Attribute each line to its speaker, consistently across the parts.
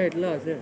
Speaker 1: એટલા હશે.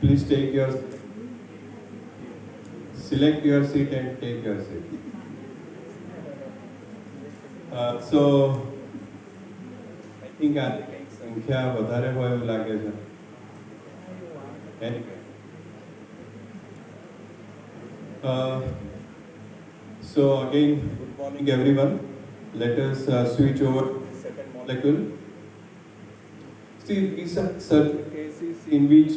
Speaker 2: Please select your seat and take your seat. So, I think આ સંખ્યા વધારે હોય એવું લાગે છે. Anyway. So again, good morning everyone. Let us switch over to the second molecule. See, these are certain cases in which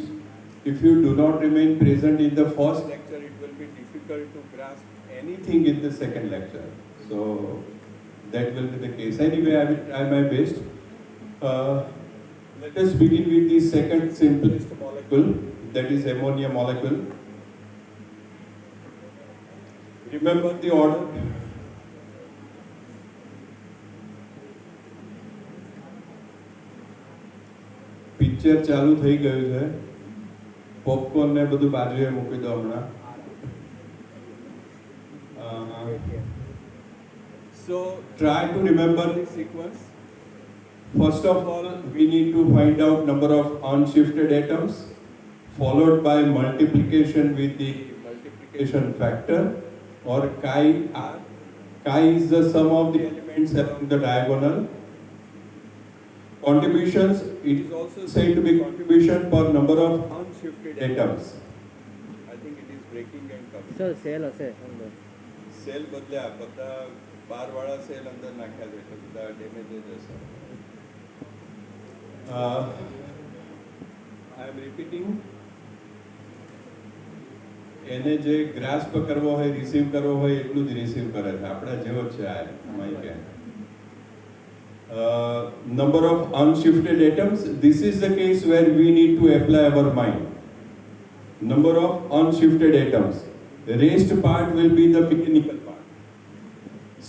Speaker 2: if you do not remain present in the first lecture, it will be difficult to grasp anything in the second lecture. So that will be the case. Anyway, I will try my best. Let us begin with the second simplest molecule, that is ammonia molecule. Remember the order. Picture ચાલુ થઈ ગયું છે. Popcorn ને બધું બાજુએ મૂકી દો હમણાં. So try to remember the sequence. First of all, we need to find out number of unshifted atoms, followed by multiplication with the multiplication factor, or chi r. Chi is the sum of the elements along the diagonal. Contributions, it is also said to be contribution per number of unshifted atoms. I think it is breaking and coming.
Speaker 1: Sir cell હશે અંદર.
Speaker 2: Cell બદલ્યા, બધા બાર વાળા cell અંદર નાખ્યા છે એટલે બધા ડેમેજ હશે. I am repeating. એને જે ગ્રાસ્પ કરવો હોય, રિસીવ કરવો હોય એટલું જ રિસીવ કરે છે. આપણા જેવો જ છે આ Mike. Number of unshifted atoms, this is the case where we need to apply our mind. Number of unshifted atoms, the raised part will be the mechanical part.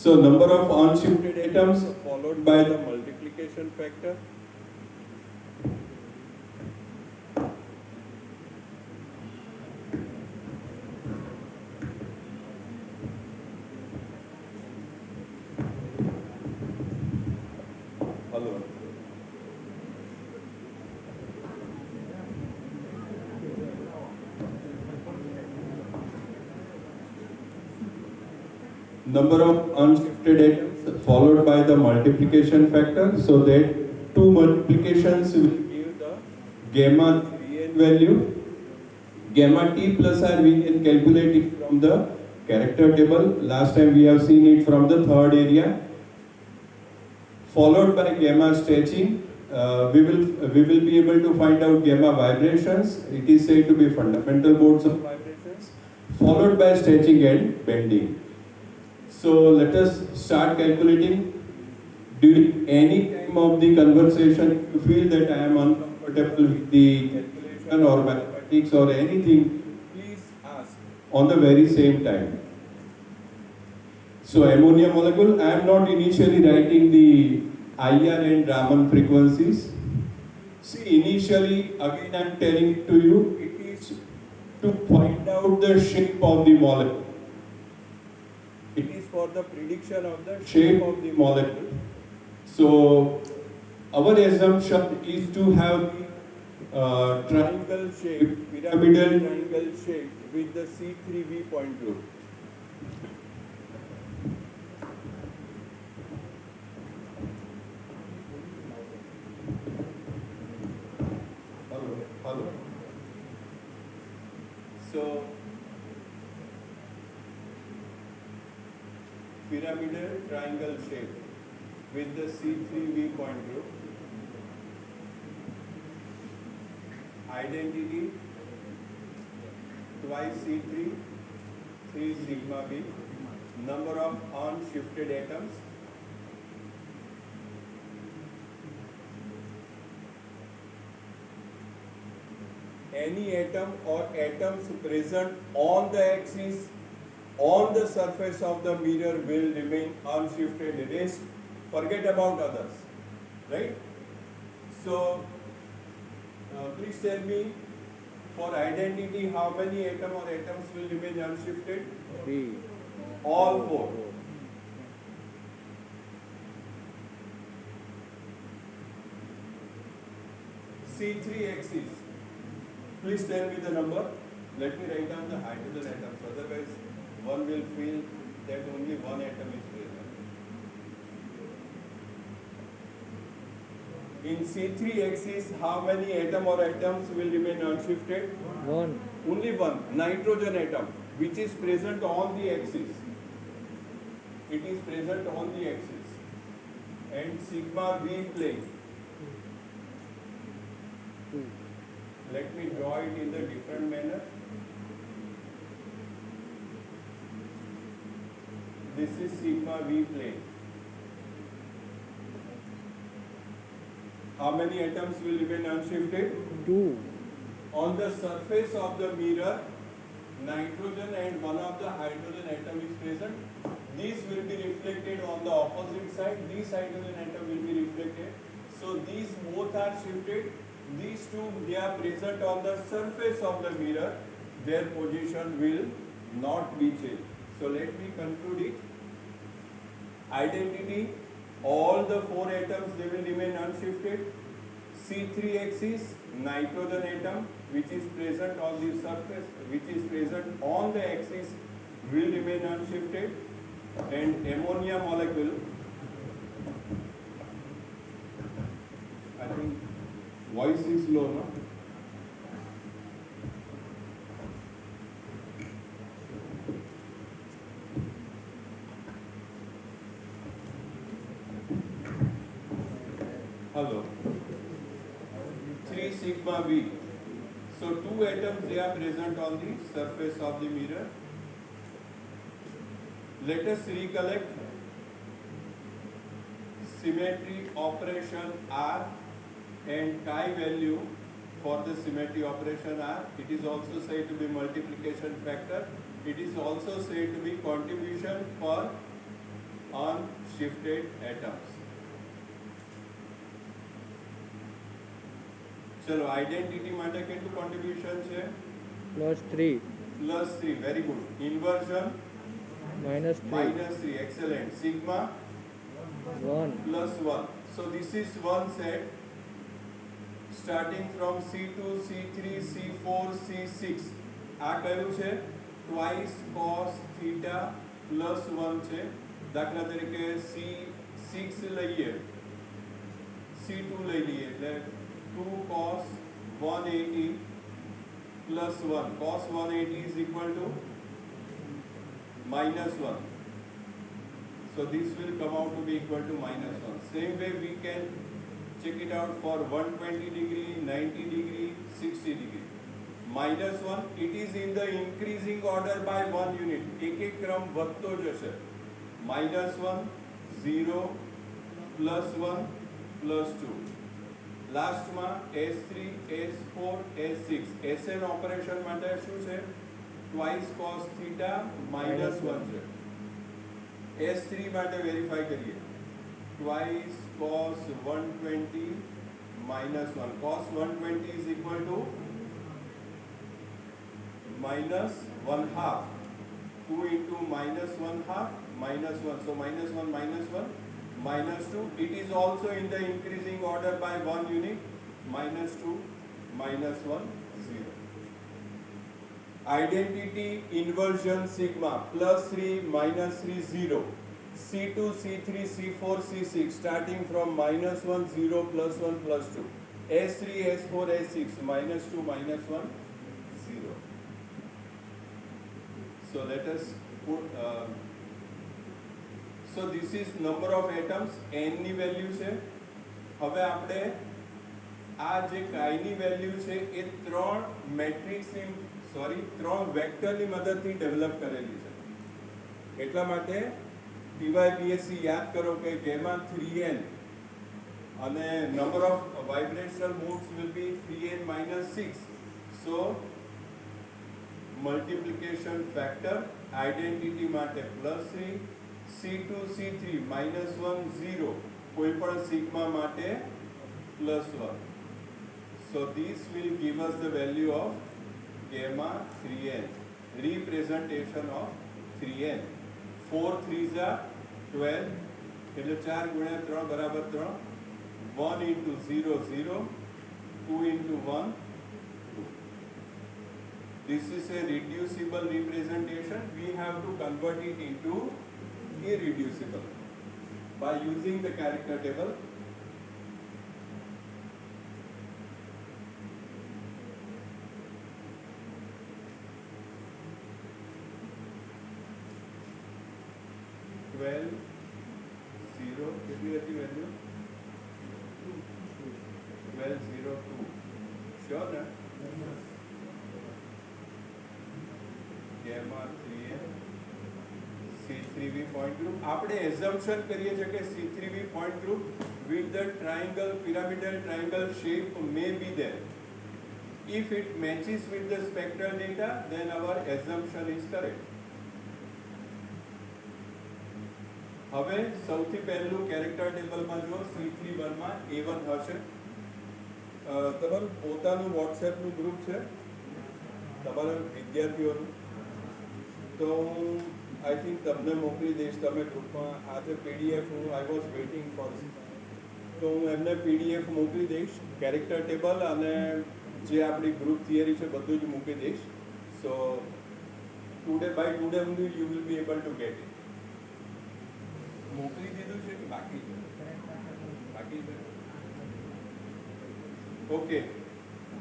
Speaker 2: So number of unshifted atoms followed by the multiplication factor. Hello. number of unshifted atoms followed by the multiplication factor, so that two multiplications will give the gamma real value. Gamma t plus r we can calculate it from the character table. Last time we have seen it from the third area. Followed by gamma stretching, we will be able to find out gamma vibrations. It is said to be fundamental modes of vibrations, followed by stretching and bending. So let us start calculating. During any time of the conversation, if you feel that I am uncomfortable with the calculation or mathematics or anything, please ask on the very same time. So ammonia molecule, I am not initially writing the IR and Raman frequencies. See, initially, again I am telling it to you, it is to find out the shape of the molecule. It is for the prediction of the shape of the molecule. So our assumption is to have the triangle shape, pyramidal triangle shape with the C3V point group. Hello. So pyramidal triangle shape with the C3V point group. Identity twice C3, 3 sigma B. Number of unshifted atoms. Any atom or atoms present on the axis on the surface of the mirror will remain unshifted. Rest, forget about others, right? So please tell me, for identity, how many atom or atoms will remain unshifted?
Speaker 1: 3.
Speaker 2: All 4. C3 axis. Please tell me the number. Let me write down the hydrogen atoms. Otherwise, one will feel that only one atom is present. In C3 axis, how many atom or atoms will remain unshifted?
Speaker 1: 1.
Speaker 2: Only one, nitrogen atom, which is present on the axis. It is present on the axis. And sigma V plane.
Speaker 1: 2.
Speaker 2: Let me draw it in the different manner. This is sigma V plane. How many atoms will remain unshifted?
Speaker 1: 2.
Speaker 2: On the surface of the mirror, nitrogen and one of the hydrogen atom is present. These will be reflected on the opposite side. These hydrogen atom will be reflected. So these both are shifted. These two, they are present on the surface of the mirror. Their position will not be changed. So let me conclude it. Identity, all the 4 atoms, they will remain unshifted. C3 axis, nitrogen atom, which is present on the surface, which is present on the axis, will remain unshifted. And ammonia molecule, I think voice is low, no? Hello. 3 sigma V. So 2 atoms, they are present on the surface of the mirror. Let us recollect symmetry operation R and chi value for the symmetry operation R. It is also said to be multiplication factor. It is also said to be contribution per unshifted atoms. चलो identity માટે કેટલું contribution છે
Speaker 1: +3.
Speaker 2: +3 very good inversion
Speaker 1: -3.
Speaker 2: excellent sigma
Speaker 1: 1.
Speaker 2: +1 so this is one set starting from C2 C3 C4 C6 આ કયું છે twice cos theta +1 છે. દાખલા તરીકે C6 લઈએ, C2 લઈ લઈએ એટલે 2 cos 180 +1. cos 180 is equal to -1. So this will come out to be equal to -1. Same way we can check it out for 120 degree, 90 degree, 60 degree. -1, it is in the increasing order by 1 unit. એક ક્રમ વધતો જશે. -1, 0, +1, +2. લાસ્ટમાં S3, S4, S6. SN operation માટે શું છે? Twice cos θ -1 છે. S3 માટે વેરીફાઈ કરીએ. Twice cos 120 -1. cos 120 is equal to -1/2. 2 into -1/2 -1. So -1 -1 -2. It is also in the increasing order by 1 unit. -2 -1 0. Identity inversion sigma +3 -3 0. C2 C3 C4 C6 starting from -1 0 +1 +2. S3 S4 S6 -2 -1 0. So let us put so this is number of atoms. n ની value છે. હવે આપણે આ જે chi ની value છે એ ત્રણ વેક્ટરની મદદથી ડેવલપ કરેલી છે. એટલા માટે TYPSC યાદ કરો કે gamma 3n અને number of vibrational modes will be 3n - 6. So multiplication factor identity માટે +3, C2 C3 -1 0 કોઈ પણ sigma માટે +1. So this will give us the value of gamma 3n, representation of 3n. 4 3s are 12, એટલે 4 × 3 = 3. 1 into 0 0, 2 into 1 2. This is a reducible representation. We have to convert it into irreducible by using the character table. કેટલી હતી value? 1202. Sure ને? gamma 3n C3V point group. આપણે assumption કરીએ છીએ કે C3V point group with the triangle, pyramidal triangle shape may be there. If it matches with the spectral data, then our assumption is correct. હવે સૌથી પહેલું character ટેબલમાં જો C31 માં A1 હશે. તમારું પોતાનું વોટ્સએપનું ગ્રુપ છે તમારા વિદ્યાર્થીઓનું, તો હું આઈ થિંક તમને મોકલી દઈશ. તમે ગ્રુપમાં આ જે PDF હું આઈ વોઝ વેઇટિંગ ફોર, તો હું એમને PDF મોકલી દઈશ. કેરેક્ટર ટેબલ અને જે આપણી ગ્રુપ થિયરી છે બધું જ મૂકી દઈશ. So by today only you will be able to get it. મોકલી દીધું છે કે બાકી છે? બાકી છે. Okay,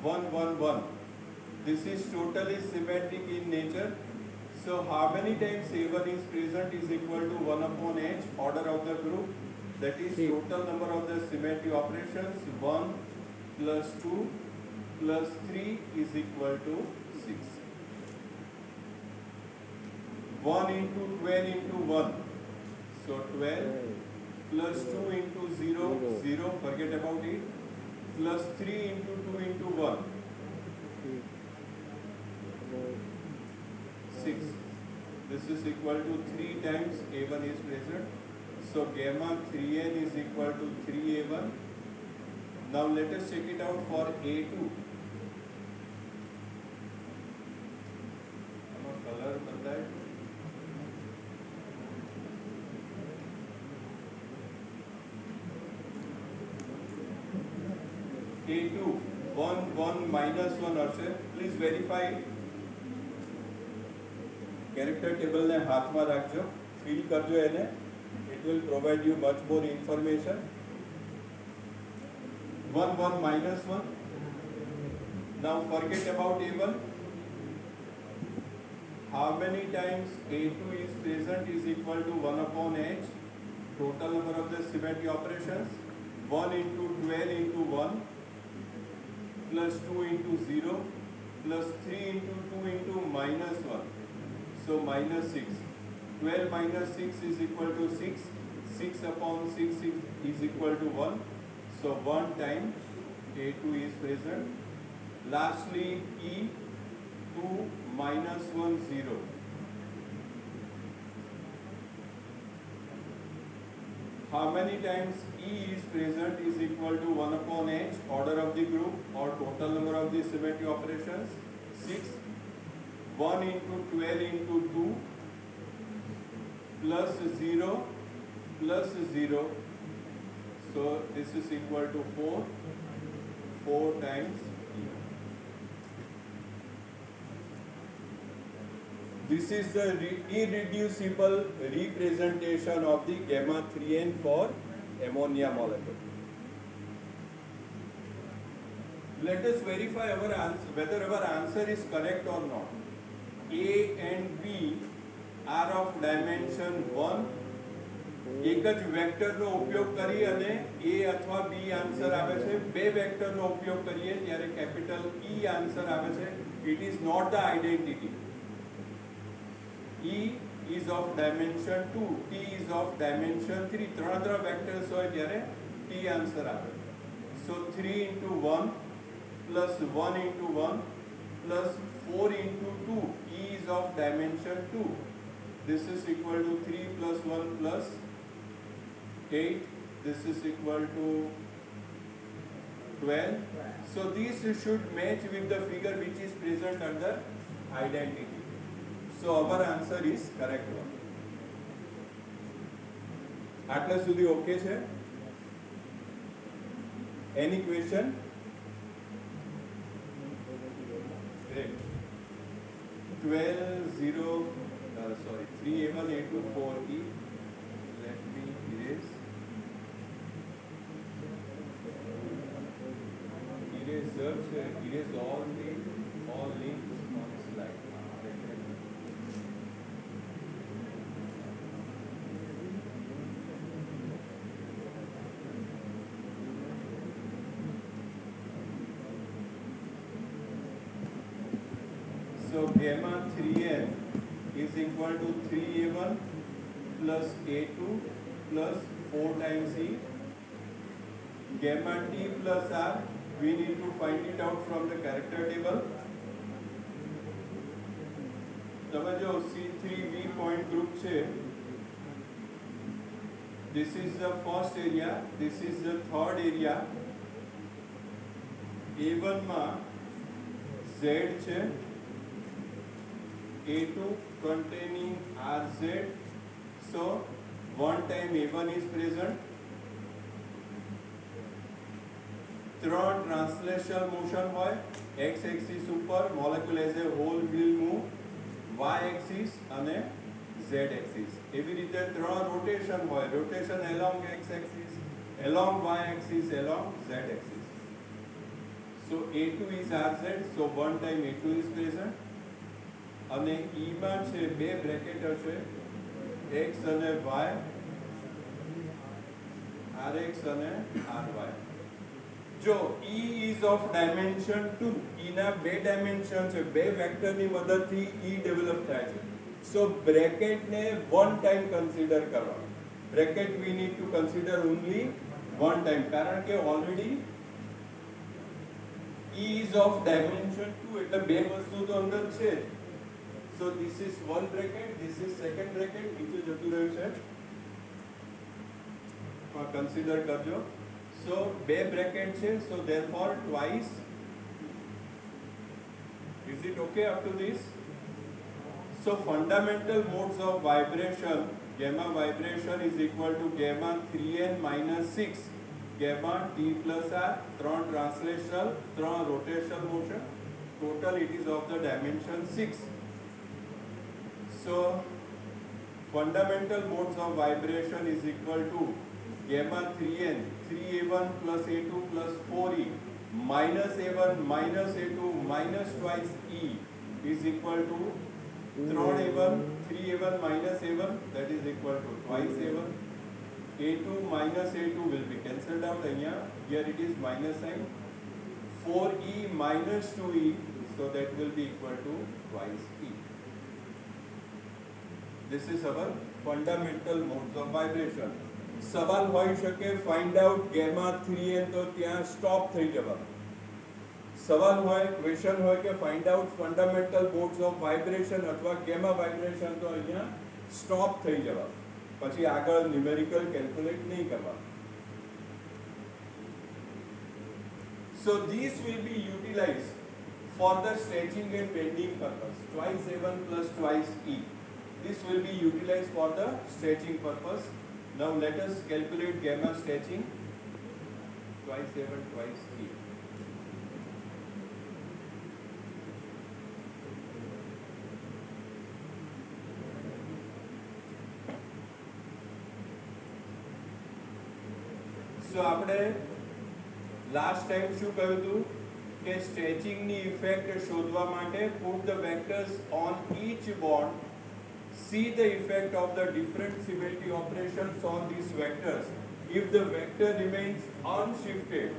Speaker 2: 1 1 1. This is totally symmetric in nature. So how many times A1 is present is equal to 1/h, order of the group. That is total number of the symmetry operations. 1 plus 2 plus 3 is equal to 6. 1 into 12 into 1. So 12 plus 2 into 0, 0, forget about it, plus 3 into 2 into 1, 6. This is equal to 3 times A1 is present. So gamma 3n is equal to 3A1. Now let us check it out for A2. Color बताए. A2 1 1 -1 હશે. Please verify it. Character ટેબલને હાથમાં રાખજો, fill કરજો એને. It will provide you much more information. 1 1 minus 1. Now forget about A1. How many times A2 is present is equal to 1 upon H. Total number of the symmetry operations. 1 into 12 into 1 plus 2 into 0 plus 3 into 2 into minus 1. So minus 6. 12 minus 6 is equal to 6. 6 upon 6 is equal to 1. So 1 time A2 is present. Lastly, E2 minus 1 0. How many times E is present is equal to 1 upon H, order of the group or total number of the symmetry operations. 6. 1 into 12 into 2 plus 0 plus 0. So this is equal to 4. 4 times E. This is the irreducible representation of the gamma 3N for ammonia molecule. Let us verify our answer, whether our answer is correct or not. A and B are of dimension 1. એક જ વેક્ટરનો ઉપયોગ કરી અને A અથવા B answer આવે છે. બે વેક્ટરનો ઉપયોગ કરીએ ત્યારે કેપિટલ E આન્સર આવે છે. It is not the identity. E is of dimension 2, T is of dimension 3. ત્રણ વેક્ટર્સ હોય ત્યારે T આન્સર આવે. So 3 into 1 plus 1 into 1 plus 4 into 2. E is of dimension 2. This is equal to 3 plus 1 plus 8. This is equal to 12. So these should match with the figure which is present under identity. So our answer is correct one. આટલા સુધી okay છે? Any question? Great. 3A1 A2 4E. Let me erase. Erase all links on slide. So gamma 3N is equal to 3A1 plus A2 plus 4 times E. Gamma T plus R, we need to find it out from the character table. તમે જો C3V point group છે, this is the first area, this is the third area. A1 માં Z છે, A2 containing RZ. So 1 time A1 is present. ત્રણ translational motion હોય. X axis ઉપર molecule as a whole will move, Y axis અને Z axis. એવી રીતે ત્રણ rotation હોય. Rotation along X axis, along Y axis, along Z axis. So A2 is RZ. So 1 time A2 is present. અને E માં છે બે bracket હશે, X અને Y, RX અને RY. જો E is of dimension 2, E ના બે ડાયમેન્શન છે, બે વેક્ટરની મદદથી E ડેવલપ થાય છે. So bracket ને one time consider કરવા. Bracket we need to consider only one time, કારણ કે already E is of dimension 2 એટલે બે વસ્તુ તો અંદર છે. So this is one bracket, this is second bracket, નીચે જતું રહ્યું છે. Consider કરજો. So બે bracket છે, so therefore twice. Is it okay up to this? So fundamental modes of vibration, gamma vibration is equal to gamma 3n minus 6, gamma t plus r, 3 translational, 3 rotational motion. Total it is of the dimension 6. So fundamental modes of vibration is equal to gamma 3n 3a1 plus a2 plus 4e minus a1 minus a2 minus twice e is equal to 3a1 3a1 minus a1, that is equal to twice a1. a2 minus a2 will be cancelled out here it is minus sign. 4e minus 2e, so that will be equal to twice e. This is our fundamental modes of vibration. સવાલ હોઈ શકે find out gamma 3n તો ત્યાં stop થઈ જવાનું. સવાલ હોય question હોય કે find out fundamental modes of vibration અથવા gamma vibration તો અહીંયા stop થઈ જવાનું. પછી આગળ ન્યુમેરિકલ કેલ્ક્યુલેટ નહીં કરવાનું. So these will be utilized for the stretching and bending purpose. Twice a1 plus twice e. This will be utilized for the stretching purpose. Now let us calculate gamma stretching. Twice a1 twice e. So આપણે last time શું કહ્યું હતું કે સ્ટ્રેચિંગની effect શોધવા માટે put the vectors on each bond, see the effect of the different symmetry operations on these vectors. If the vector remains unshifted,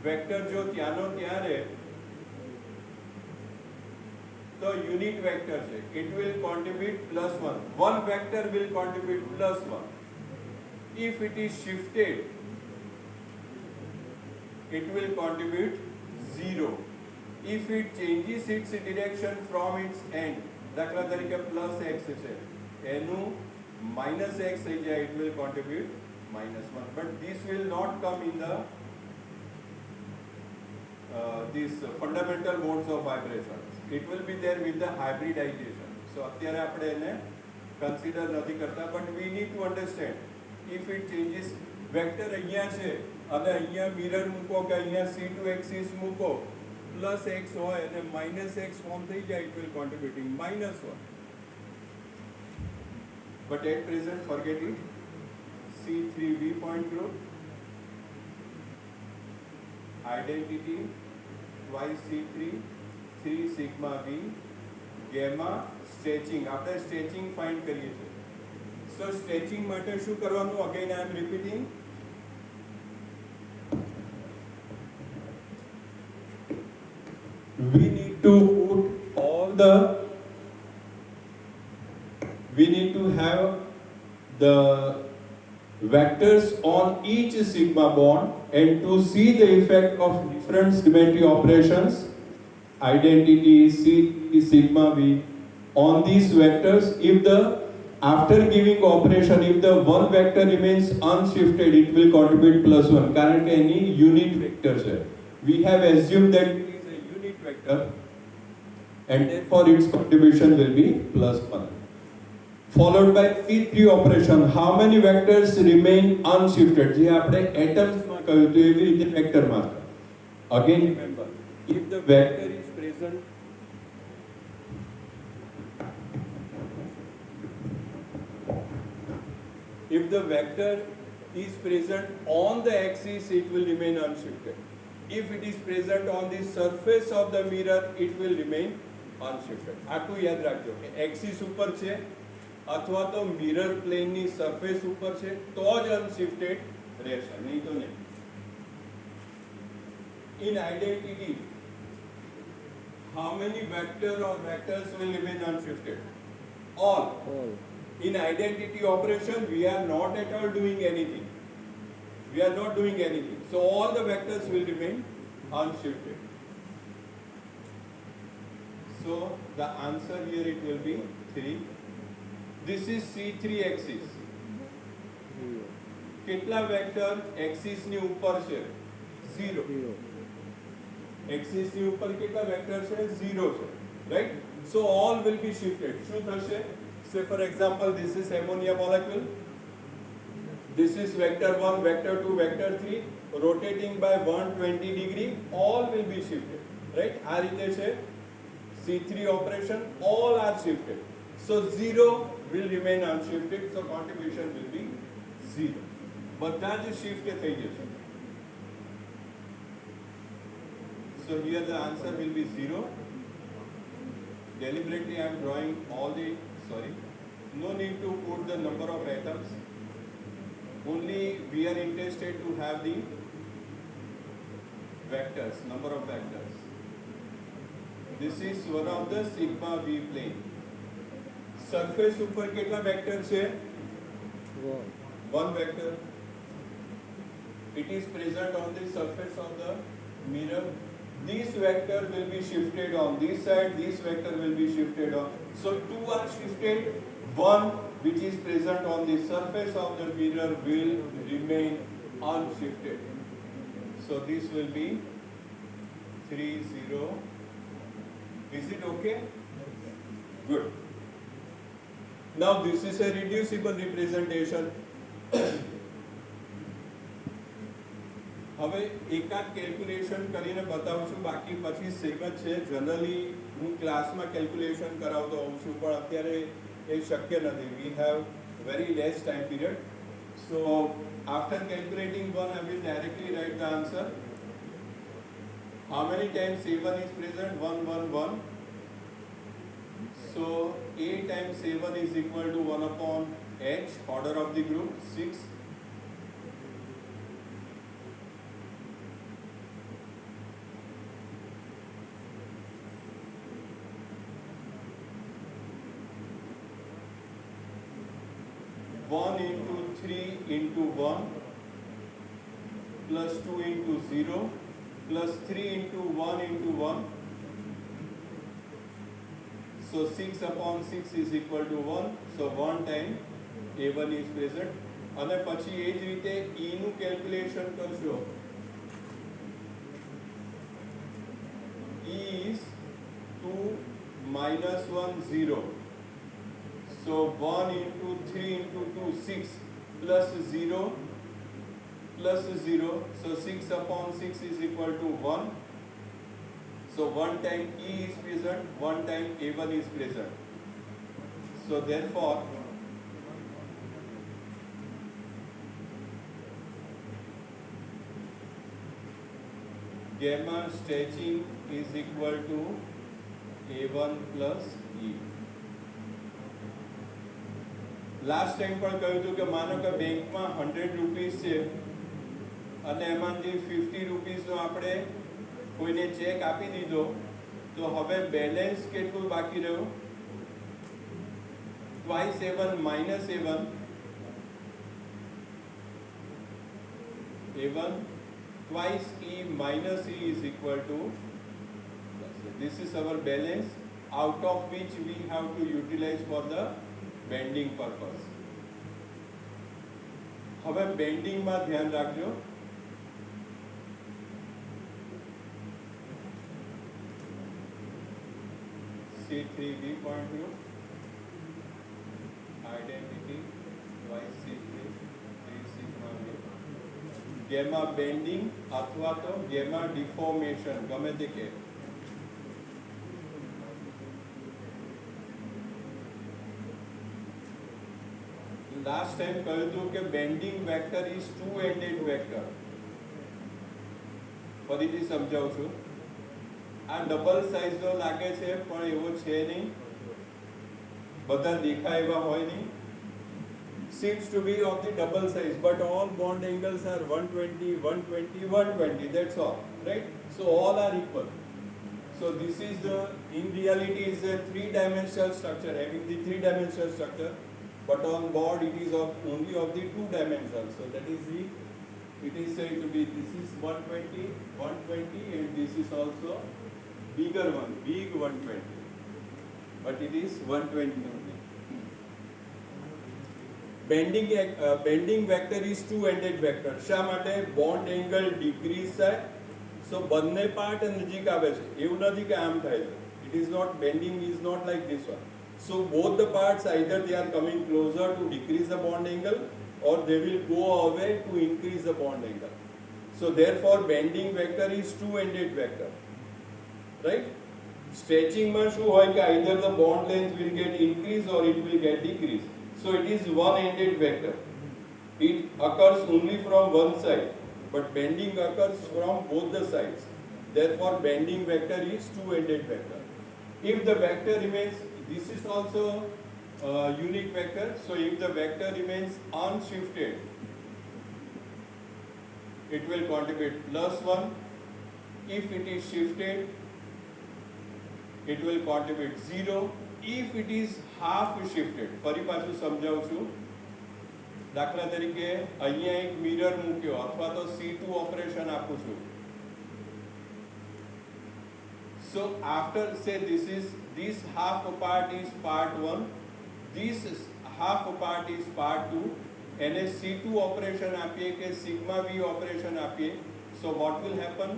Speaker 2: vector જો ત્યાંનો ત્યાં રહે તો unit vector છે, it will contribute +1. One vector will contribute +1. If it is shifted, it will contribute 0. If it changes its direction from its end, દાખલા તરીકે plus x છે એનું માઇનસ x થઈ જાય, it will contribute -1. But this will not come in the these fundamental modes of vibration. It will be there with the hybridization. So અત્યારે આપણે એને consider નથી કરતા, but we need to understand if it changes. Vector અહીંયા છે અને અહીંયા mirror મૂકો કે અહીંયા C2 એક્સિસ મૂકો, પ્લસ x હોય અને માઇનસ x ફોર્મ થઈ જાય, it will contributing -1. But at present forget it. C3V point group, identity twice C3 3 sigma V gamma stretching. આપણે stretching find કરીએ છીએ. So stretching માટે શું કરવાનું? Again I am repeating. We need to put all the, we need to have the vectors on each sigma bond and to see the effect of different symmetry operations, identity C sigma V on these vectors. If the after giving operation, if the one vector remains unshifted, it will contribute +1. કારણ કે એની unit vector છે. We have assumed that it is a unit vector and therefore its contribution will be +1. Followed by C3 operation. How many vectors remain unshifted? જે આપણે atoms માં કહ્યું તો એવી રીતે vector માં. Again remember, if the vector is present, if the vector is present on the axis, it will remain unshifted. If it is present on the surface of the mirror, it will remain unshifted. આટલું યાદ રાખજો કે axis ઉપર છે અથવા તો mirror plane ની surface ઉપર છે તો જ unshifted રહેશે, નહીં તો નહીં. In identity, how many vector or vectors will remain unshifted? All. In identity operation, we are not at all doing anything. We are not doing anything. So all the vectors will remain unshifted. So the answer here it will be 3. This is C3 axis. કેટલા vector axis ની ઉપર છે? 0. Axis ની ઉપર કેટલા vector છે? 0 છે, right? So all will be shifted. શું થશે? Say for example, this is ammonia molecule. This is vector 1, vector 2, vector 3, rotating by 120 degree. All will be shifted, right? આ રીતે છે C3 operation. All are shifted. So 0 will remain unshifted, so contribution will be 0. બધા જ shift થઈ જશે. So here the answer will be 0. Deliberately I am drawing all the, no need to put the number of atoms. Only we are interested to have the vectors, number of vectors. This is one of the sigma V plane. Surface ઉપર કેટલા vector છે? One vector. It is present on the surface of the mirror. This vector will be shifted on this side, this vector will be shifted on. So two are shifted, one which is present on the surface of the mirror will remain unshifted. So this will be 3, 0. Is it okay? Good. Now this is a reducible representation. હવે એકાદ calculation કરીને બતાવું છું, બાકી પછી same જ છે. Generally હું ક્લાસમાં કેલ્ક્યુલેશન કરાવતો હોઉં છું, પણ અત્યારે એ શક્ય નથી. We have very less time period. So after calculating 1 I will directly write the answer. How many times A1 is present? 1, 1, 1. So A times A1 is equal to 1 upon H, order of the group 6. One into 3 into 1 plus 2 into 0 plus 3 into 1 into 1. So 6 upon 6 is equal to 1. So 1 time A1 is present. અને પછી એ જ રીતે E નું calculation કરશો. E is 2 minus 1 0. So 1 into 3 into 2 6 plus 0 plus 0. So 6 upon 6 is equal to 1. So 1 time E is present, 1 time A1 is present. So therefore gamma stretching is equal to A1 plus E. Last time પણ કહ્યું હતું કે માનો કે બેંકમાં 100 rupees છે અને એમાંથી 50 રૂપીસનો આપણે કોઈને ચેક આપી દીધો, તો હવે બેલેન્સ કેટલું બાકી રહ્યું? Twice A1 minus A1. A1 twice E minus E is equal to, this is our balance out of which we have to utilize for the bending purpose. હવે બેન્ડિંગમાં ધ્યાન રાખજો. C3B point group identity twice C3 3 sigma B. Gamma bending અથવા તો gamma deformation ગમે તે કહે. Last time કહ્યું હતું કે bending vector is two ended vector. ફરીથી સમજાવું છું. આ ડબલ સાઇઝનો લાગે છે પણ એવો છે નહીં, બધા દેખાય એવા હોય નહીં. seems to be of the double size, but all bond angles are 120, 120, 120. That's all, right? So all are equal. So this is the, in reality, is a three-dimensional structure, having the three-dimensional structure. But on board it is of only of the 2 dimensions. So that is the, it is said to be, this is 120, 120, and this is also bigger one, big 120. But it is 120 only. Bending vector is two-ended vector. શા માટે? Bond angle decrease થાય. So બંને part નજીક આવે છે. એવું નથી કે આમ થાય છે. It is not, bending is not like this one. So both the parts, either they are coming closer to decrease the bond angle or they will go away to increase the bond angle. So therefore bending vector is two-ended vector, right? સ્ટ્રેચિંગમાં શું હોય કે either the bond length will get increase or it will get decrease. So it is one-ended vector. It occurs only from one side, but bending occurs from both the sides. Therefore, bending vector is two-ended vector. If the vector remains, this is also a unique vector. So if the vector remains unshifted, it will contribute +1. If it is shifted, it will contribute 0. If it is half shifted, ફરી પાછું સમજાવું છું. દાખલા તરીકે અહીંયા એક mirror મૂક્યો અથવા તો C2 ઓપરેશન આપું છું. So after say this half part is part 1, this half part is part 2, એને C2 ઓપરેશન આપીએ કે sigma v ઓપરેશન આપીએ. So what will happen?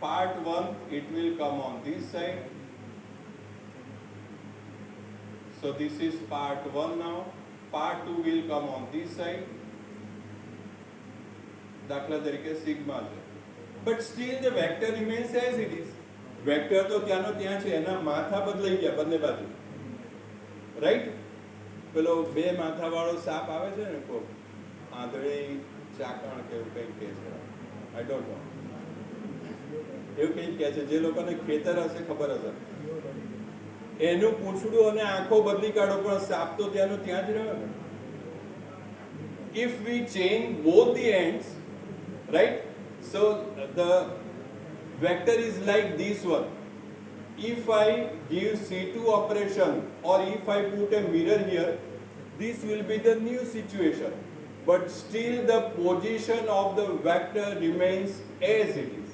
Speaker 2: Part 1 it will come on this side. So this is part 1 now. Part 2 will come on this side. દાખલા તરીકે sigma છે. But still the vector remains as it is. Vector તો ત્યાંનો ત્યાં છે, એના માથા બદલાઈ ગયા બંને બાજુ. રાઈટ? પેલો બે માથાવાળો સાપ આવે છે ને, કોઈ આંધળી ચાકણ કે એવું કંઈક કહે છે. I don't know. એવું કંઈક કહે છે, જે લોકોને ખેતર હશે ખબર હશે. એનું પૂંછડું અને આંખો બદલી કાઢો પણ સાપ તો ત્યાંનો ત્યાં જ રહ્યો ને. If we change both the ends, right? So the vector is like this one. If I give C2 operation or if I put a mirror here, this will be the new situation. But still the position of the vector remains as it is.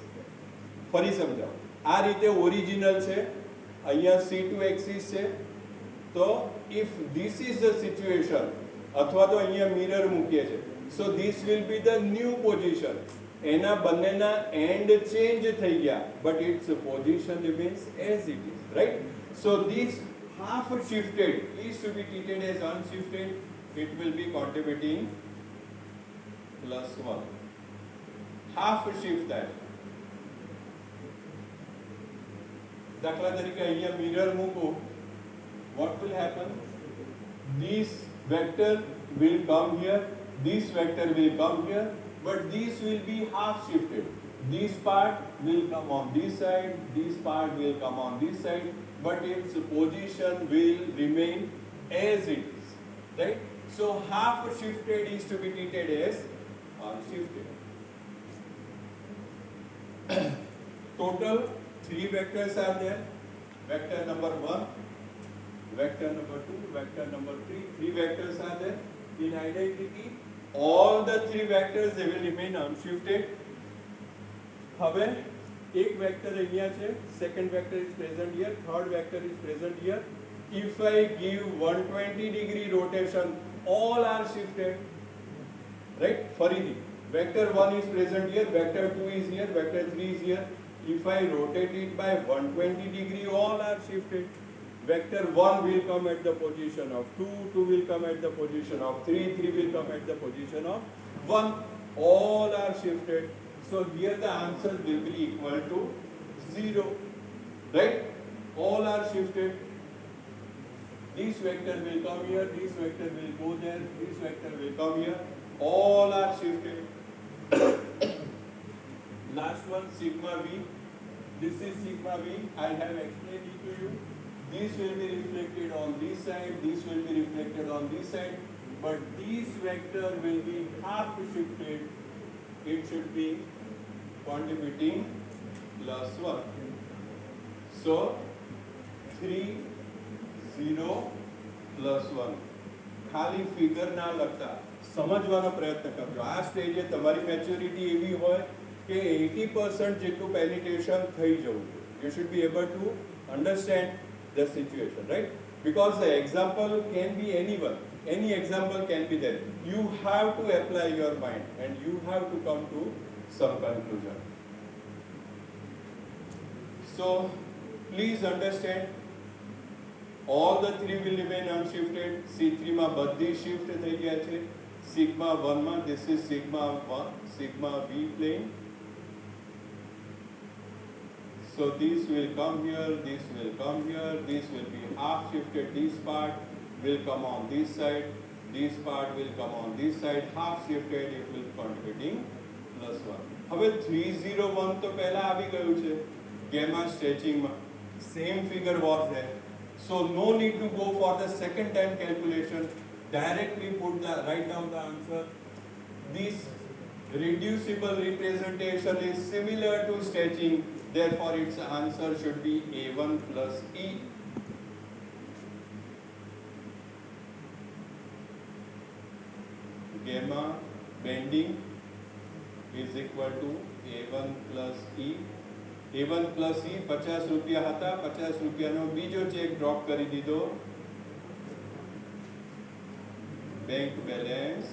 Speaker 2: ફરી સમજાવો. આ રીતે original છે, અહીંયા C2 axis છે. તો if this is the situation, અથવા તો અહીંયા મિરર મૂકીએ છે, so this will be the new position. એના બંનેના end change થઈ ગયા, but its position remains as it is, right? So this half shifted is to be treated as unshifted. It will be contributing +1. Half shift that. દાખલા તરીકે અહીંયા mirror મૂકો, what will happen? This vector will come here, this vector will come here, but this will be half shifted. This part will come on this side, this part will come on this side, but its position will remain as it is, right? So half shifted is to be treated as unshifted. Total 3 vectors are there. Vector number 1, vector number 2, vector number 3. 3 vectors are there. In identity, all the 3 vectors they will remain unshifted. હવે એક vector અહીંયા છે, second vector is present here, third vector is present here. If I give 120 degree rotation, all are shifted. Right? ફરીથી vector 1 is present here, vector 2 is here, vector 3 is here. If I rotate it by 120 degree, all are shifted. Vector 1 will come at the position of 2, 2 will come at the position of 3, 3 will come at the position of 1. All are shifted. So here the answer will be equal to 0. Right? All are shifted. This vector will come here, this vector will go there, this vector will come here. All are shifted. Last one, sigma v. This is sigma v. I have explained it to you. This will be reflected on this side, this will be reflected on this side, but this vector will be half shifted. It should be contributing +1. So 3, 0, +1. ખાલી figure ના લખતા સમજવાનો પ્રયત્ન કરજો. આ સ્ટેજે તમારી maturity એવી હોય કે 80% જેટલું પેનિટ્રેશન થઈ જવું જોઈએ. You should be able to understand the situation, right? Because the example can be anyone, any example can be there. You have to apply your mind and you have to come to some conclusion. So please understand, all the 3 will remain unshifted. C3 માં બધી shift થઈ ગયા છે. Sigma 1 માં this is sigma 1, sigma v plane. So this will come here, this will come here, this will be half shifted, this part will come on this side, this part will come on this side, half shifted, it will contributing +1. હવે 301 તો પહેલા આવી ગયું છે gamma stretching માં, same figure was there, so no need to go for the second time calculation, directly write down the answer. This reducible representation is similar to stretching, therefore its answer should be A1 plus E. Gamma bending is equal to A1 plus E. A1 plus E 50 રૂપિયા હતા, 50 રૂપિયાનો બીજો check drop કરી દીધો, bank balance.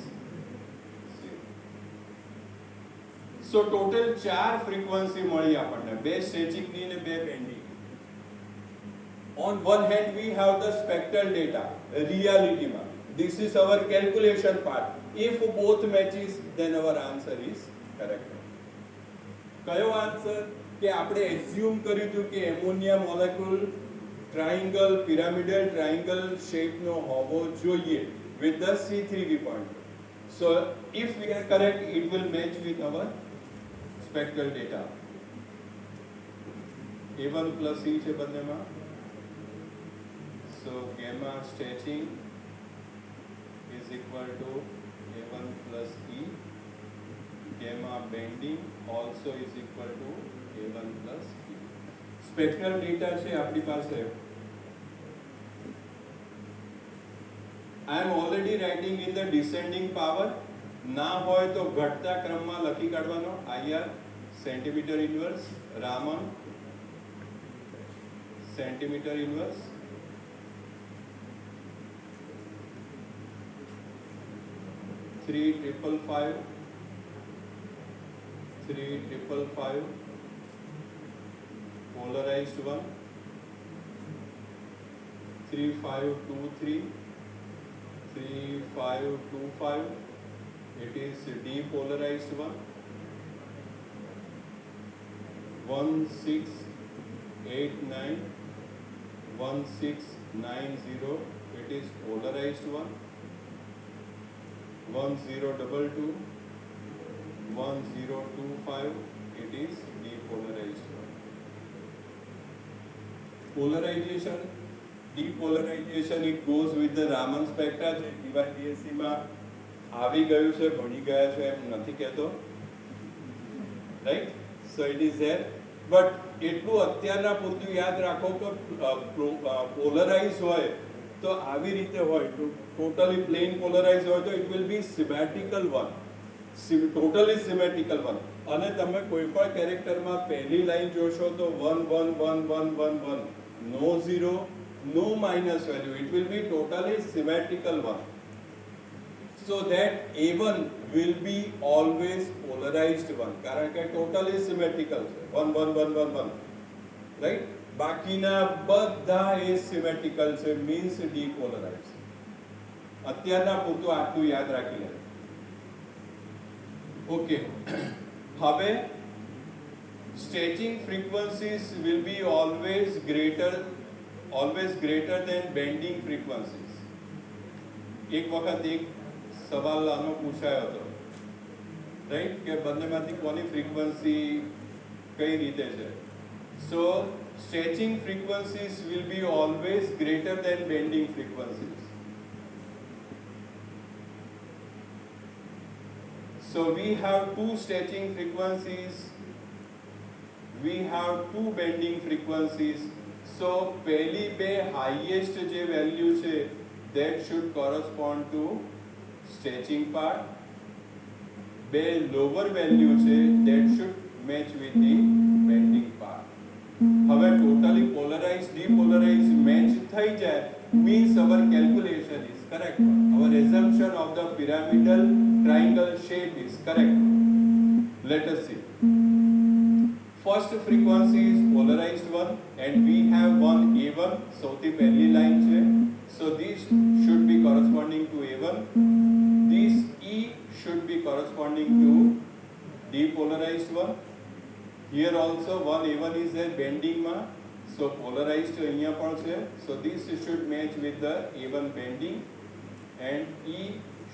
Speaker 2: સો total 4 frequency મળી આપણને, 2 સ્ટેટિકની ને 2 bending. On one hand we have the spectral data, reality માં. This is our calculation part. If both matches, then our answer is correct. કયો આન્સર? કે આપણે એઝ્યુમ કર્યું હતું કે ammonia molecule triangle, pyramidal triangle શેપનો હોવો જોઈએ with the C3V point. So if we are correct, it will match with our spectral data. A1 plus E છે બંનેમાં. So gamma stretching is equal to A1 plus E. Gamma bending also is equal to A1 plus E. Spectral data છે આપણી પાસે. I am already writing in the descending power. ના હોય તો ઘટતા ક્રમમાં લખી કાઢવાનો. IR centimetre inverse, Raman centimetre inverse, 3555, 3555, polarized one, 3523, 3525, it is depolarized one, 1689, 1690, it is polarized one, 1022, 1025, it is depolarized one. Polarization, depolarization, it goes with the Raman spectra. DYDSC માં આવી ગયું છે, ભણી ગયા છે એમ નથી કહેતો, right? So it is there, but એટલું અત્યારના પૂરતું યાદ રાખો કે પોલરાઇઝ હોય તો આવી રીતે હોય, ટોટલી પ્લેન પોલરાઇઝ હોય તો it will B symmetrical one, totally symmetrical one. અને તમે કોઈ પણ કેરેક્ટરમાં પહેલી લાઈન જોશો તો 1 1 1 1 1 1, no zero, no minus value, it will be totally symmetrical one. So that A1 will be always polarized one, કારણ કે totally symmetrical છે, 1 1 1 1 1, right? બાકીના બધા asymmetrical છે, means depolarized. અત્યારના પૂરતું આટલું યાદ રાખી લે. ઓકે, હવે stretching frequencies will be always greater than bending frequencies. એક વખત એક સવાલ આનો પૂછાયો હતો, રાઈટ, કે બંનેમાંથી કોની ફ્રીક્વન્સી કઈ રીતે છે. So stretching frequencies will be always greater than bending frequencies. So we have to stretching frequencies, we have to bending frequencies. So પહેલી બે હાઈએસ્ટ જે વેલ્યુ છે that should correspond to stretching part, બે lower value છે that should match with the bending part. હવે totally polarized depolarized match થઈ જાય means our calculation is correct one. Our assumption of the pyramidal triangle shape is correct. Let us see. First frequency is polarized one and we have one A1, સૌથી પહેલી line છે. So this should be corresponding to A1. This E should be corresponding to depolarized one. Here also one A1 is there bending માં, so polarized અહીંયા પણ છે. So this should match with the A1 bending and E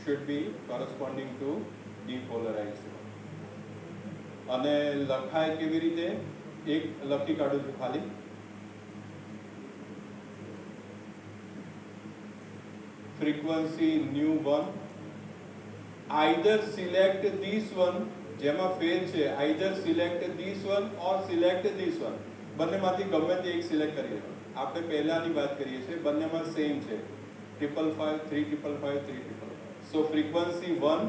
Speaker 2: should be corresponding to depolarized. અને લખાય કેવી રીતે? એક લખી કાઢું છું ખાલી. Frequency new one. Either select this one, જેમાં ફેર છે, either select this one or select this one. બંનેમાંથી ગમે તે એક સિલેક્ટ કરી લો. આપણે પહેલાની વાત કરીએ છીએ, બંનેમાં સેમ છે. 555, 3555, 3555. So frequency 1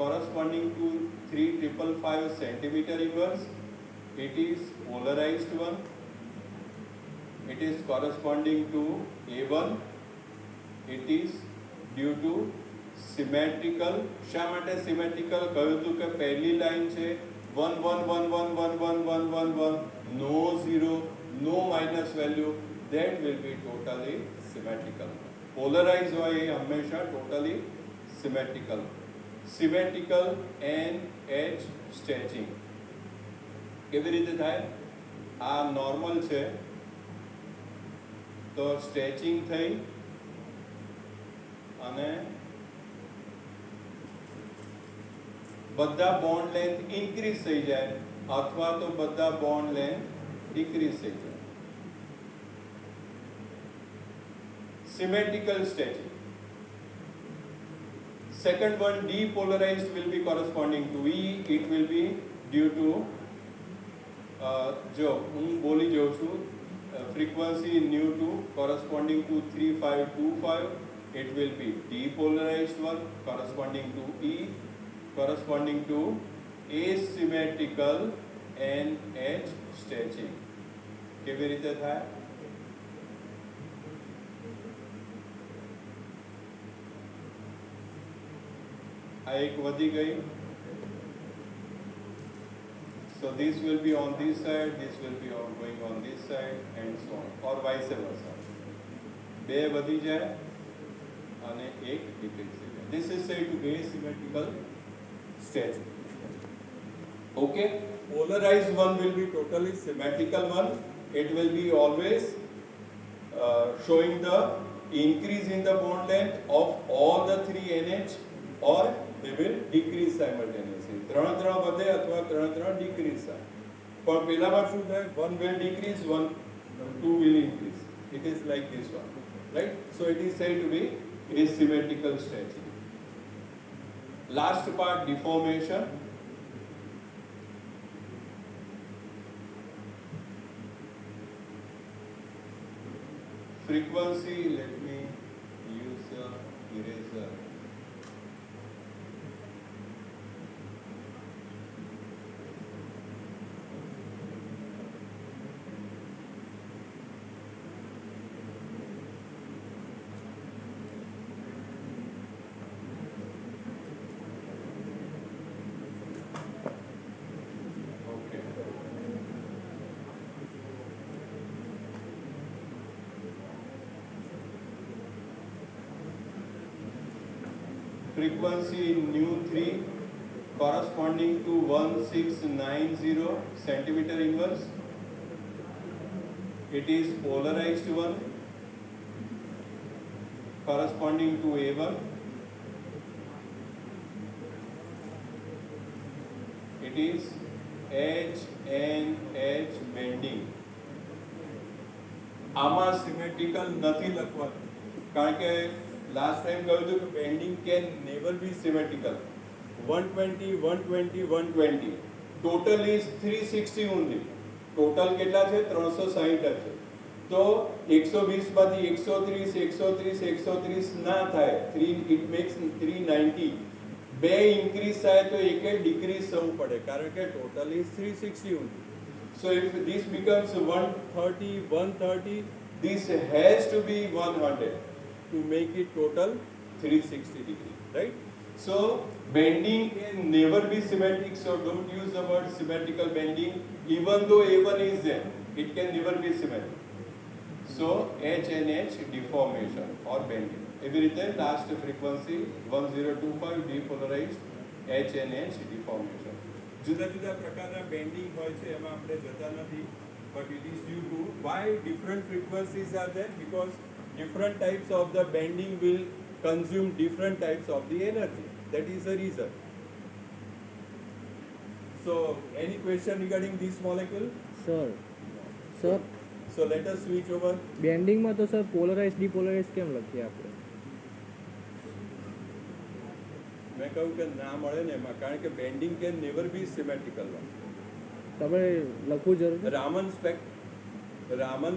Speaker 2: corresponding to 3555 centimeter inverse. It is polarized one. It is corresponding to A1. It is due to symmetrical. શા માટે સિમેટ્રિકલ કહ્યું હતું કે પહેલી લાઈન છે 1 1 1 1 1 1 1 1 1, no 0, no minus value, that will be totally symmetrical. Polarise હોય એ હંમેશા totally symmetrical. Symmetrical NH stretching કેવી રીતે થાય? આ નોર્મલ છે તો સ્ટ્રેચિંગ થઈ અને બધા બોન્ડ લેન્થ ઇન્ક્રીઝ થઈ જાય અથવા તો બધા બોન્ડ લેન્થ ડિક્રીઝ થઈ જાય. Symmetrical stretching. Second one, depolarized will be corresponding to E. It will be due to જો હું બોલી જાઉં છું frequency new to corresponding to 3525, it will be depolarized one corresponding to E, corresponding to asymmetrical NH stretching. કેવી રીતે થાય? આ એક વધી ગઈ. So this will be on this side, this will be going on this side and so on, or vice versa. બે વધી જાય અને એક ડિક્રીઝ થઈ જાય. This is said to be asymmetrical stretching. Okay, polarized one will be totally symmetrical one. It will be always showing the increase in the bond length of all the three NH, or they will decrease simultaneously. ત્રણ વધે અથવા ત્રણ decrease થાય. પણ પહેલામાં શું થાય? One will decrease, two will increase. It is like this one, right? So it is said to be asymmetrical stretching. Last part, deformation. Frequency, let me use eraser. Frequency nu 3 corresponding to 1690 centimeter inverse. It is polarized one corresponding to A1. It is HNH bending. આમાં symmetrical નથી લખવાનું કારણ કે last time કહ્યું હતું કે bending can never be symmetrical. 120 120 120 total is 360 only. Total કેટલા છે? 360 છે. તો 120 માંથી 130 130 130 ના થાય. 3 ઇટ મેક્સ 390. બે ઇન્ક્રીઝ થાય તો એક ડિક્રીઝ થવું પડે કારણ કે total is 360 only. So if this becomes 130 130, this has to be 100 to make it total 360 degree, right? So bending can never be symmetric, so don't use the word symmetrical bending. Even though A1 is there, it can never be symmetric. So H and H deformation or bending. એવી રીતે last frequency 1025 depolarized, H and H deformation. જુદા જુદા પ્રકારના bending હોય છે એમાં આપણે જતા નથી but it is due to why different frequencies are there because different types of the bending will consume different types of the energy. That is the reason. So any question regarding this molecule?
Speaker 1: Sir sir
Speaker 2: So let us switch over.
Speaker 1: બેન્ડિંગમાં તો sir polarise ડિપોલરાઇઝ કેમ લખીએ આપણે?
Speaker 2: મેં કહ્યું કે ના મળે ને એમાં કારણ કે bending can never be symmetrical one.
Speaker 1: તમે લખવું જરૂર
Speaker 2: રામન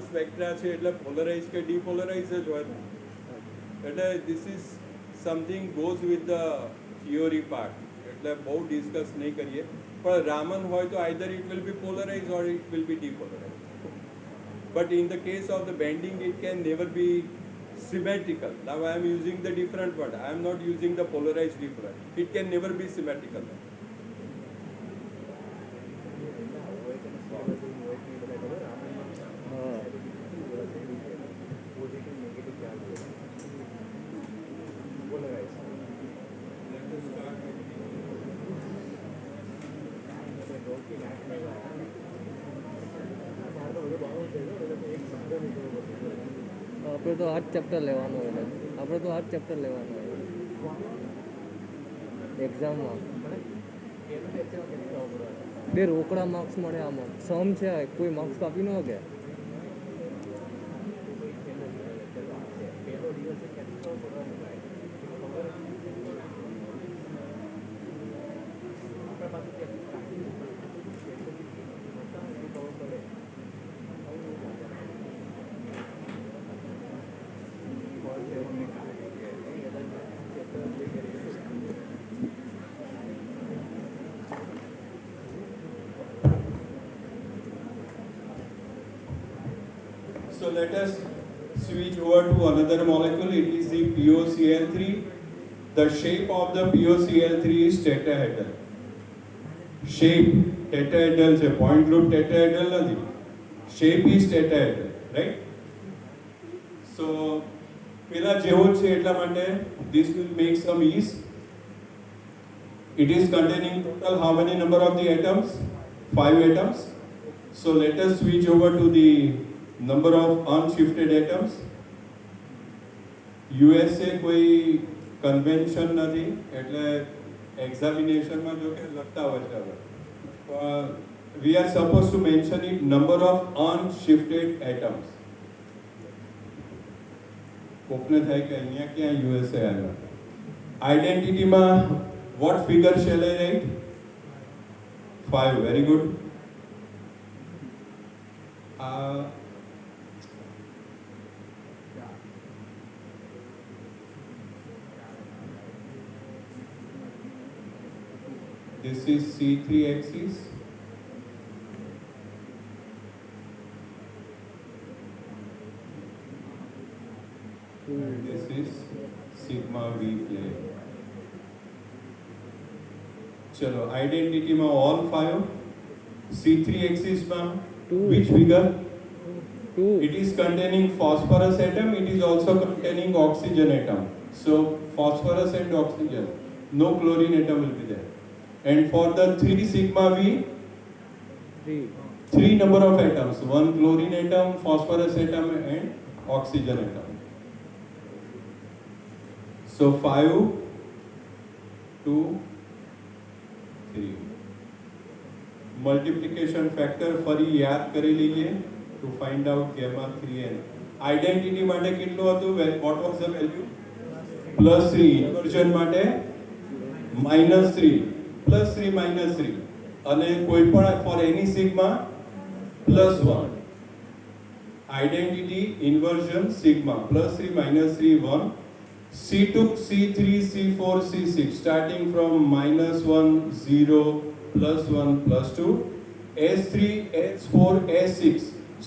Speaker 2: સ્પેક્ટ્રા છે એટલે પોલરાઇઝ કે ડિપોલરાઇઝ જ હોય ને. એટલે this is something goes with the theory part એટલે બહુ ડિસ્કસ નહીં કરીએ પણ રામન હોય તો either it will be polarise or it will be depolarise but in the case of the bending it can never be symmetrical. Now I am using the different word. I am not using the polarized different. It can never be symmetrical.
Speaker 1: હા
Speaker 2: Let us start with
Speaker 1: આપણે તો આ જ chapter લેવાનું હોય આપણે તો આ જ ચેપ્ટર લેવાનું હોય એક્ઝામમાં બે રોકડા માર્ક્સ મળે આમાં સમ છે કોઈ માર્ક્સ કાપી ન શકે
Speaker 2: So let us switch over to another molecule. It is the POCl3. The shape of the POCl3 is tetrahedral. Shape tetrahedral છે point group tetrahedral નથી. Shape is tetrahedral, right? So પેલા જેવો છે એટલા માટે this will make some ease. It is containing total how many number of the atoms? 5 atoms. So let us switch over to the number of unshifted atoms. USA કોઈ convention નથી એટલે એક્ઝામિનેશનમાં જો કે લખતા હોય છે હવે we are supposed to mention it number of unshifted atoms. કોકને થાય કે અહીંયા ક્યાં USA આવ્યો આઈડેન્ટિટીમાં what figure shall I write? 5. Very good. This is C3 axis. And this is sigma V plane. चलो आइडेंटिटी में all 5. C3 axis में which figure?
Speaker 1: 2
Speaker 2: It is containing phosphorus atom. It is also containing oxygen atom. So phosphorus and oxygen. No chlorine atom will be there. And for the 3 sigma V, 3 number of atoms. 1 chlorine atom, phosphorus atom and oxygen atom. So 5, 2, 3. Multiplication factor ફરી યાદ કરી લઈએ to find out gamma 3n. Identity માટે કેટલું હતું? What was the value? +3. Inversion માટે -3. +3 -3. અને કોઈ પણ for any sigma +1. Identity inversion sigma +3 -3 1. C2, C3, C4, C6 starting from -1 0 +1 +2. S3, S4, S6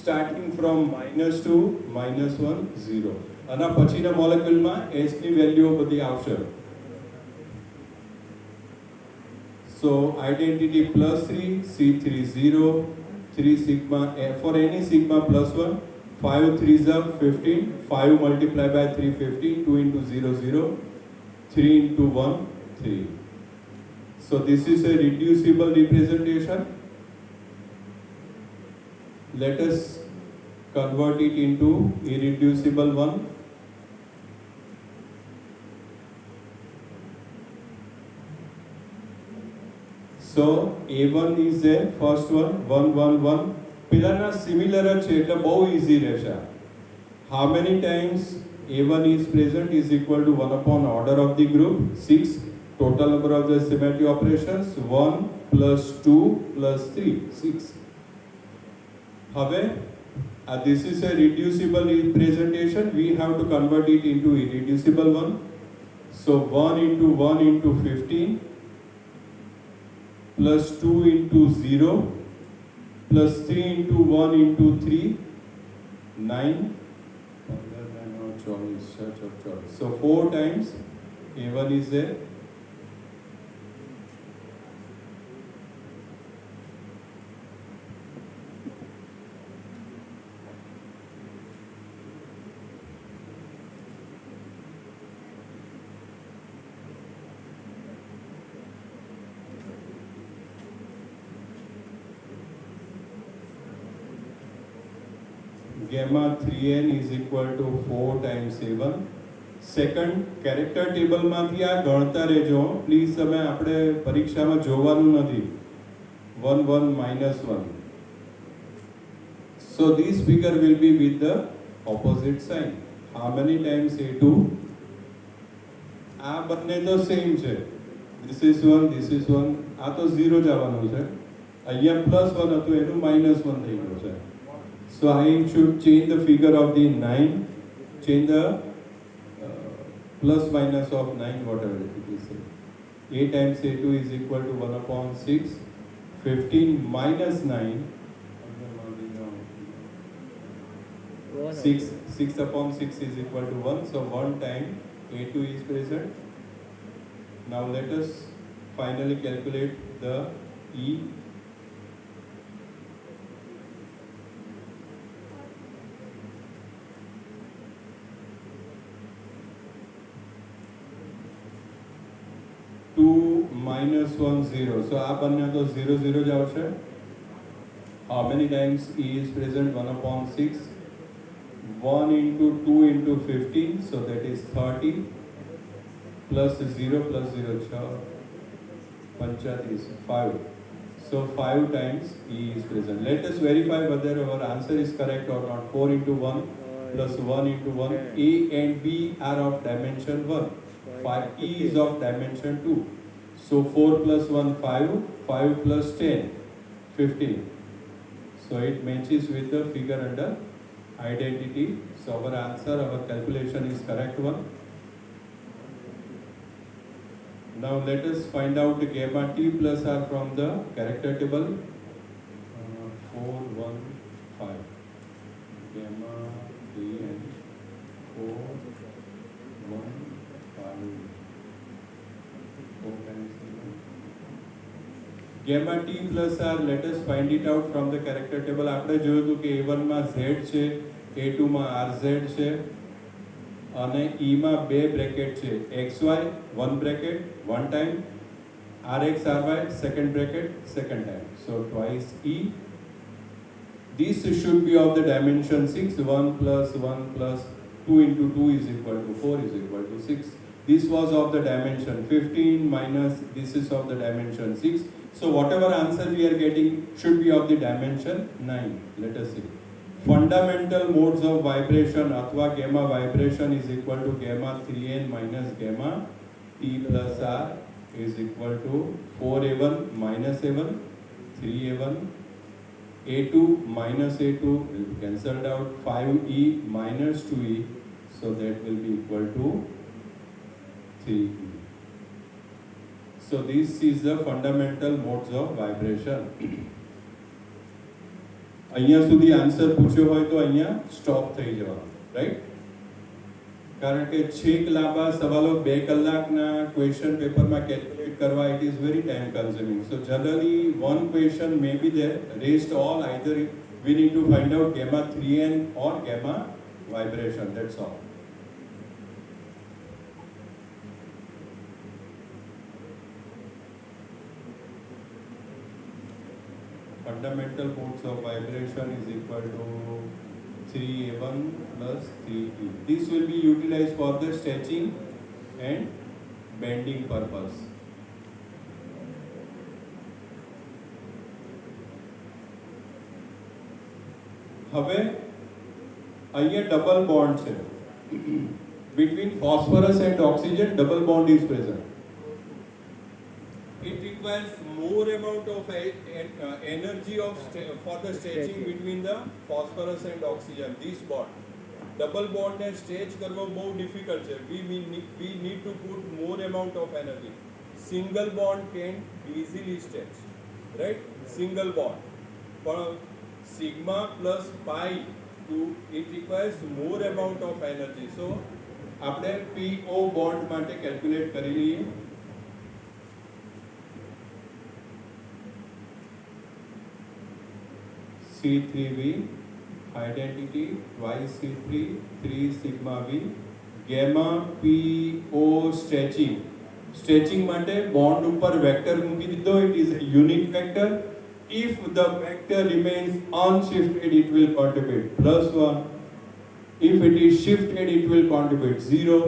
Speaker 2: starting from -2 -1 0. આના પછીના મોલેક્યુલમાં S ની વેલ્યુઓ બધી આવશે. So identity +3, C3 0, 3 sigma for any sigma +1. 5 3s are 15. 5 multiplied by 3 15. 2 into 0 0. 3 into 1 3. So this is a reducible representation. Let us convert it into irreducible one. So A1 is the first one, 1 1 1. પેલાના similar જ છે એટલે બહુ easy રહેશે. How many times A1 is present is equal to 1 upon order of the group 6. Total number of the symmetry operations 1 plus 2 plus 3 6. હવે this is a reducible representation. We have to convert it into irreducible one. So 1 into 1 into 15 plus 2 into 0 plus 3 into 1 into 3 9. So 4 times A1 is there. Gamma 3n is equal to 4 times A1. Second character ટેબલમાંથી આ ગણતા રહેજો please. તમે આપણે પરીક્ષામાં જોવાનું નથી. 1 1 minus 1. So this figure will be with the opposite sign. How many times A2? આ બંને તો સેમ છે. This is 1, this is 1. આ તો 0 જ આવવાનું છે. અહીંયા +1 હતું એનું -1 થઈ ગયું છે. So I should change the figure of the 9, change the plus minus of 9, whatever it is. A times A2 is equal to 1 upon 6, 15 minus 9, 6 upon 6 is equal to 1, so 1 time A2 is present. Now let us finally calculate the E. minus 1 0. So આ બંને તો 0 0 જ આવશે. How many times E is present? 1 upon 6. 1 into 2 into 15, so that is 30 plus 0 plus 0 5 is 5. So 5 times E is present. Let us verify whether our answer is correct or not. 4 into 1 plus 1 into 1. A and B are of dimension 1. 5 E is of dimension 2. So 4 plus 1 5, 5 plus 10 15. So it matches with the figure under identity. So our answer, our calculation is correct one. Now let us find out the gamma T plus R from the character table. 4 1 5. Gamma T and 4 1 5. Gamma T plus R, let us find it out from the character table. આપણે જોયું હતું કે A1 માં Z છે, A2 માં RZ છે અને E માં બે બ્રેકેટ છે. XY one bracket one time, RX RY second bracket second time. So twice E. This should be of the dimension 6. 1 plus 1 plus 2 into 2 is equal to 4 is equal to 6. This was of the dimension 15 minus this is of the dimension 6. So whatever answer we are getting should be of the dimension 9. Let us see. Fundamental modes of vibration अथवा gamma vibration is equal to gamma 3n minus gamma T plus R is equal to 4A1 minus A1, 3A1, A2 minus A2 will be cancelled out, 5E minus 2E, so that will be equal to 3E. So this is the fundamental modes of vibration. અહીંયા સુધી answer પૂછ્યો હોય તો અહીંયા stop થઈ જવાનું, right? કારણ કે છેક લાંબા સવાલો 2 કલાકના ક્વેશ્ચન પેપરમાં કેલ્ક્યુલેટ કરવા it is very time consuming. So generally one question may be there, rest all either we need to find out gamma 3n or gamma vibration, that's all. fundamental force of vibration is equal to 3A1 plus 3E. This will be utilized for the stretching and bending purpose. હવે અહીંયા double bond છે between phosphorus and oxygen. Double bond is present. It requires more amount of energy for the stretching between the phosphorus and oxygen. This bond, double bond ને stretch કરવો બહુ difficult છે. We need to put more amount of energy. Single bond can easily stretch, right? Single bond. પણ sigma plus pi it requires more amount of energy. So આપણે PO bond માટે calculate કરી લઈએ. C3V identity YC3 3 sigma V gamma PO stretching માટે bond ઉપર vector મૂકી દીધો. It is a unit vector. If the vector remains unshifted, it will contribute +1. If it is shifted, it will contribute 0.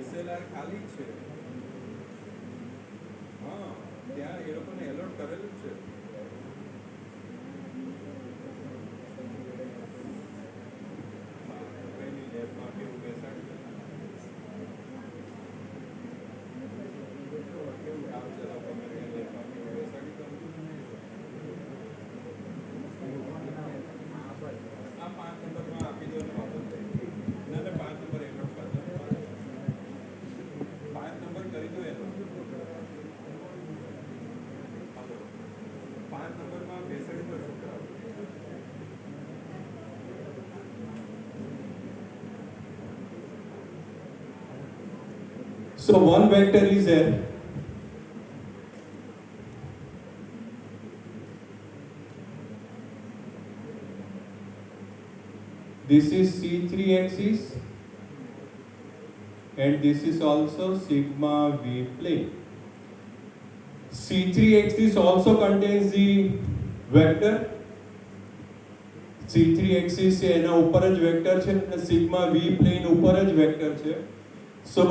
Speaker 2: SLR ખાલી છે. હા, ત્યાં એ લોકોને allot કરેલું છે. So one vector is there. This is C3 axis and this is also sigma V plane. C3 axis also contains the vector. C3 axis છે એના ઉપર જ વેક્ટર છે અને sigma V plane ઉપર જ વેક્ટર છે. So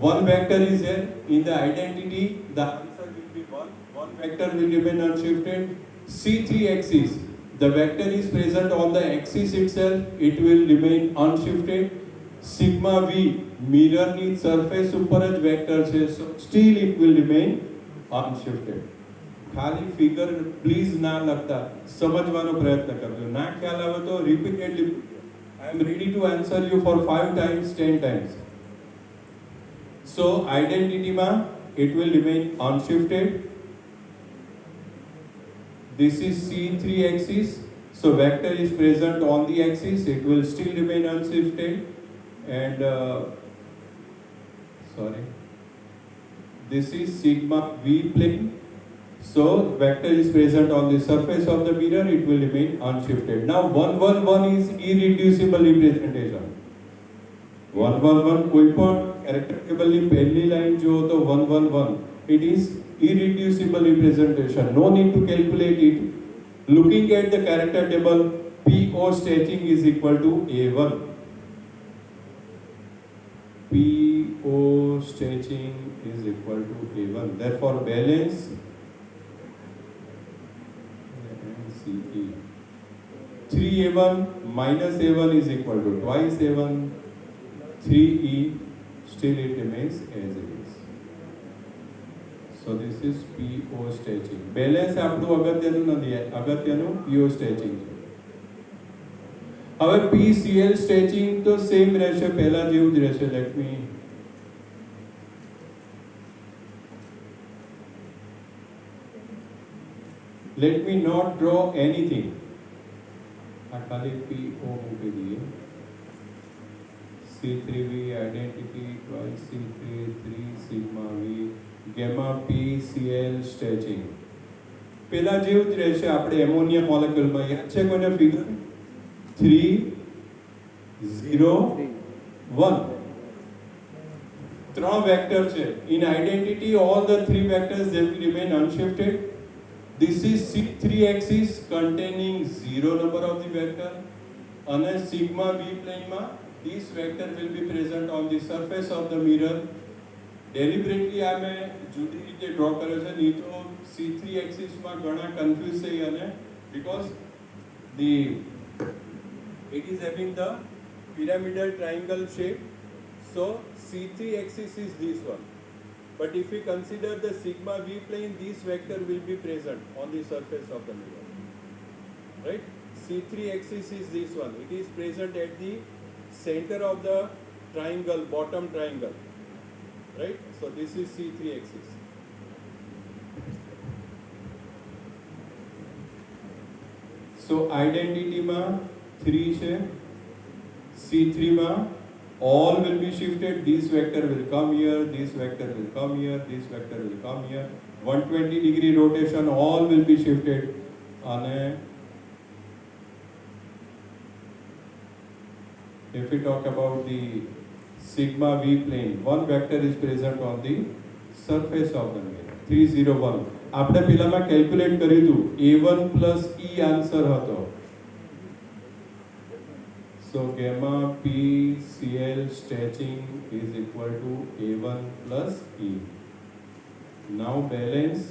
Speaker 2: one vector is there in the identity. The answer will be 1. One vector will remain unshifted. C3 axis, the vector is present on the axis itself. It will remain unshifted. Sigma V mirror ની surface ઉપર જ vector છે. So still it will remain unshifted. ખાલી figure please ના લખતા સમજવાનો પ્રયત્ન કરજો. ના ખ્યાલ આવે તો repeatedly I am ready to answer you for 5 times 10 times. So identity ma it will remain unshifted. This is C3 axis. So vector is present on the axis. It will still remain unshifted. And this is sigma V plane. So vector is present on the surface of the mirror. It will remain unshifted. Now 111 is irreducible representation. 111 કોઈ પણ character table ની પહેલી line જો તો 111 it is irreducible representation. No need to calculate it. Looking at the character table, PO stretching is equal to A1. PO stretching is equal to A1. Therefore balance CE 3A1 minus A1 is equal to twice A1. 3E still it remains as it is. So this is PO stretching. Balance આપણું અગત્યનું નથી, અગત્યનું PO stretching છે. હવે PCl stretching તો same રહેશે, પહેલા જેવું જ રહેશે. Let me not draw anything. આ ખાલી PO મૂકી દઈએ. C3V identity twice C3 3 sigma V gamma P Cl stretching પેલા જેવું જ રહેશે આપણે એમોનિયા મોલેક્યુલમાં યાદ છે કોઈને ફિગર 3 0 1 ત્રણ વેક્ટર છે in identity all the three vectors they will remain unshifted. This is C3 axis containing 0 number of the vector and a sigma V plane ma this vector will be present on the surface of the mirror. Deliberately I may જુદી રીતે draw કર્યો છે નહીં તો C3 axis માં ઘણા confuse થઈ અને because the it is having the pyramidal triangle shape, so C3 axis is this one. But if we consider the sigma V plane, this vector will be present on the surface of the mirror. Right? C3 axis is this one. It is present at the center of the triangle, bottom triangle. Right? So this is C3 axis. So identity ma 3 છે, C3 ma all will be shifted. This vector will come here, this vector will come here, this vector will come here. 120-degree rotation, all will be shifted. And if we talk about the sigma V plane, one vector is present on the surface of the mirror. 301. આપણે પેલામાં calculate કર્યું હતું A1 plus E answer હતો. So gamma P Cl stretching is equal to A1 plus E. Now balance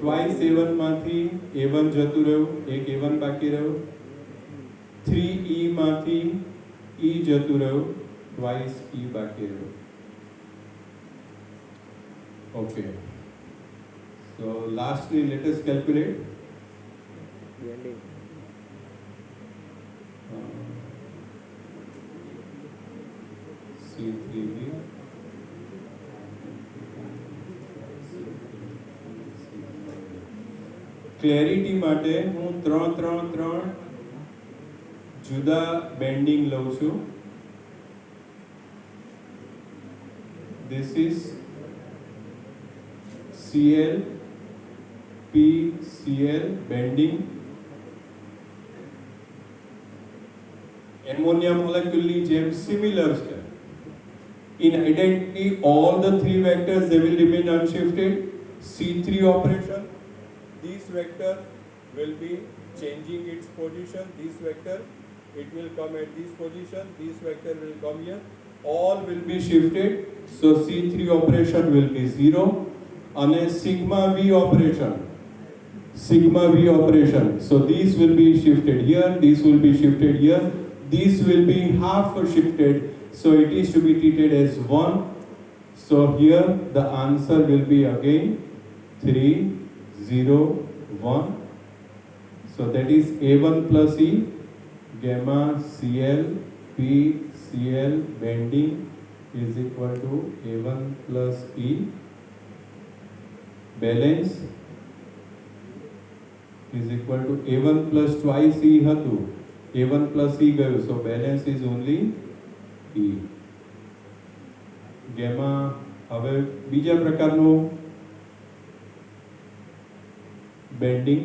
Speaker 2: twice A1 માંથી A1 જતું રહ્યું, એક A1 બાકી રહ્યું. 3E માંથી E જતું રહ્યું, twice E બાકી રહ્યું. Okay. So lastly, let us calculate. C3V. Clarity માટે હું 3 જુદા બેન્ડિંગ લઉં છું. This is Cl PCl bending. Ammonia molecule જેમ similar છે. In identity, all the three vectors they will remain unshifted. C3 operation, this vector will be changing its position. This vector, it will come at this position. This vector will come here. All will be shifted. So C3 operation will be 0. And a sigma V operation. So these will be shifted here, these will be shifted here, these will be half shifted, so it is to be treated as 1. So here the answer will be again 3, 0, 1. So that is A1 plus E, gamma Cl P Cl bending is equal to A1 plus E. Balance is equal to A1 plus twice E હતું, A1 plus E ગયું, so balance is only E. Gamma હવે બીજા પ્રકારનું bending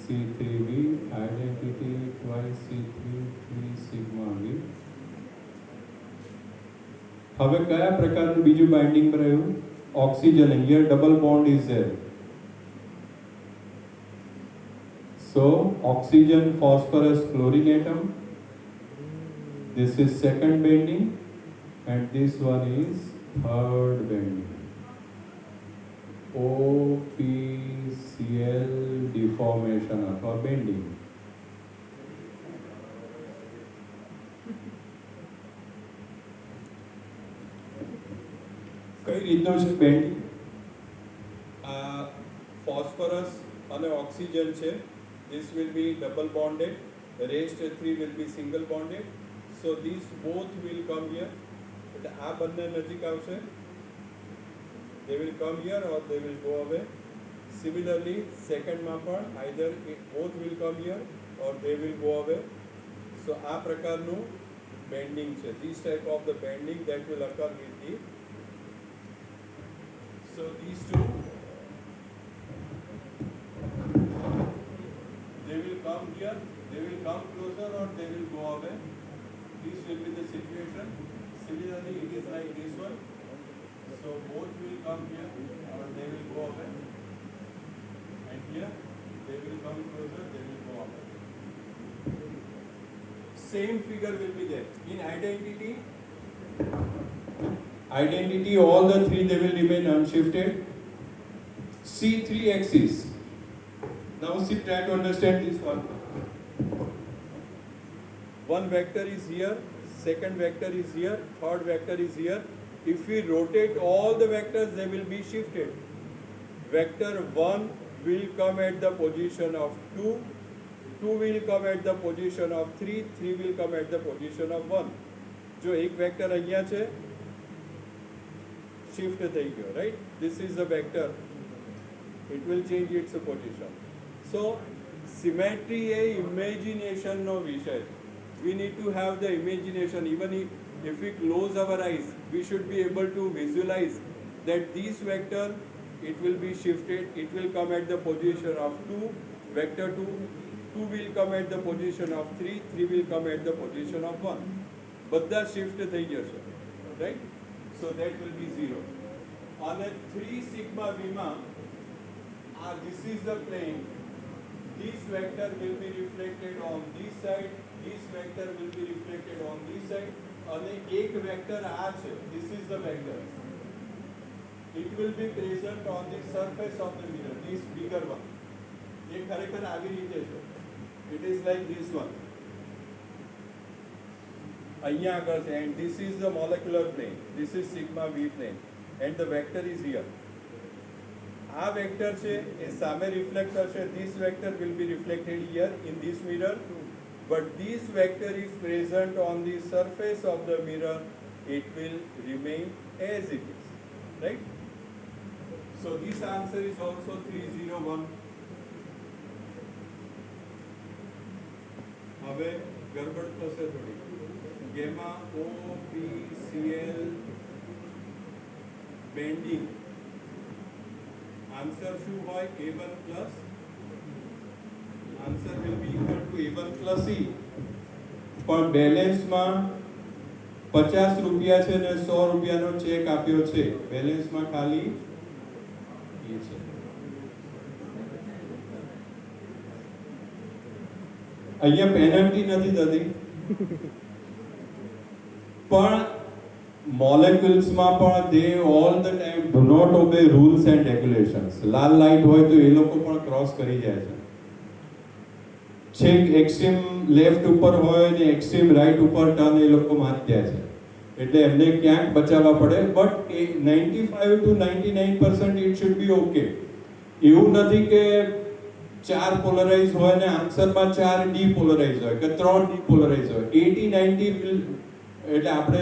Speaker 2: C3V identity twice C3 3 sigma V. હવે કયા પ્રકારનું બીજું binding રહ્યું? Oxygen, here double bond is there. So oxygen, phosphorus, chlorine atom. This is second bending and this one is third bending. OPCl deformation or bending. કઈ રીતનું છે bending? Phosphorus અને oxygen છે, this will be double bonded, the rest three will be single bonded, so these both will come here. એટલે આ બંને નજીક આવશે they will come here or they will go away. Similarly, second માં પણ either both will come here or they will go away. So આ પ્રકારનું bending છે. This type of the bending that will occur with the. So these two, they will come here, they will come closer or they will go away. This will be the situation. Similarly, it is like this one. So both will come here or they will go away. And here, they will come closer, they will go away. Same figure will be there. In identity, all the three they will remain unshifted. See three axes. Now see, try to understand this one. One vector is here, second vector is here, third vector is here. If we rotate all the vectors, they will be shifted. Vector 1 will come at the position of 2, 2 will come at the position of 3, 3 will come at the position of 1. जो एक vector અહીંયા છે shift થઈ ગયો, right? This is the vector. It will change its position. So symmetry a imagination નો વિષય. We need to have the imagination. Even if we close our eyes, we should be able to visualize that this vector, it will be shifted. It will come at the position of 2, vector 2. 2 will come at the position of 3, 3 will come at the position of 1. બધા shift થઈ જશે, right? So that will be 0. On a 3 sigma v માં, this is the plane. This vector will be reflected on this side. This vector will be reflected on this side. અને એક vector આ છે. This is the vector. It will be present on the surface of the mirror. This bigger one. એ ખરેખર આવી રીતે છે. It is like this one. અહીંયા આગળ છે, and this is the molecular plane. This is sigma v plane, and the vector is here. આ vector છે એ સામે reflect થશે. This vector will be reflected here in this mirror, but this vector is present on the surface of the mirror. It will remain as it is, right? So this answer is also 301. હવે ગરબડ થશે થોડી. gamma OPCL bending. Answer શું હોય? A1 plus. Answer will be equal to A1 plus E. પણ બેલેન્સમાં 50 રૂપિયા છે ને 100 રૂપિયાનો ચેક આપ્યો છે. બેલેન્સમાં ખાલી એ છે. અહીંયા પેનલ્ટી નથી થતી, પણ મોલેક્યુલ્સમાં પણ they all the time do not obey rules and regulations. Lal light હોય તો એ લોકો પણ ક્રોસ કરી જાય છે. છેક એક્સ્ટ્રીમ લેફ્ટ ઉપર હોય ને એક્સ્ટ્રીમ રાઈટ ઉપર ટર્ન એ લોકો મારી જાય છે, એટલે એમને ક્યાંક બચાવવા પડે. But 95 to 99% it should be okay. એવું નથી કે 4 પોલરાઇઝ હોય ને આન્સરમાં 4 ડીપોલરાઇઝ હોય કે 3 ડીપોલરાઇઝ હોય. 80-90 will, એટલે આપણે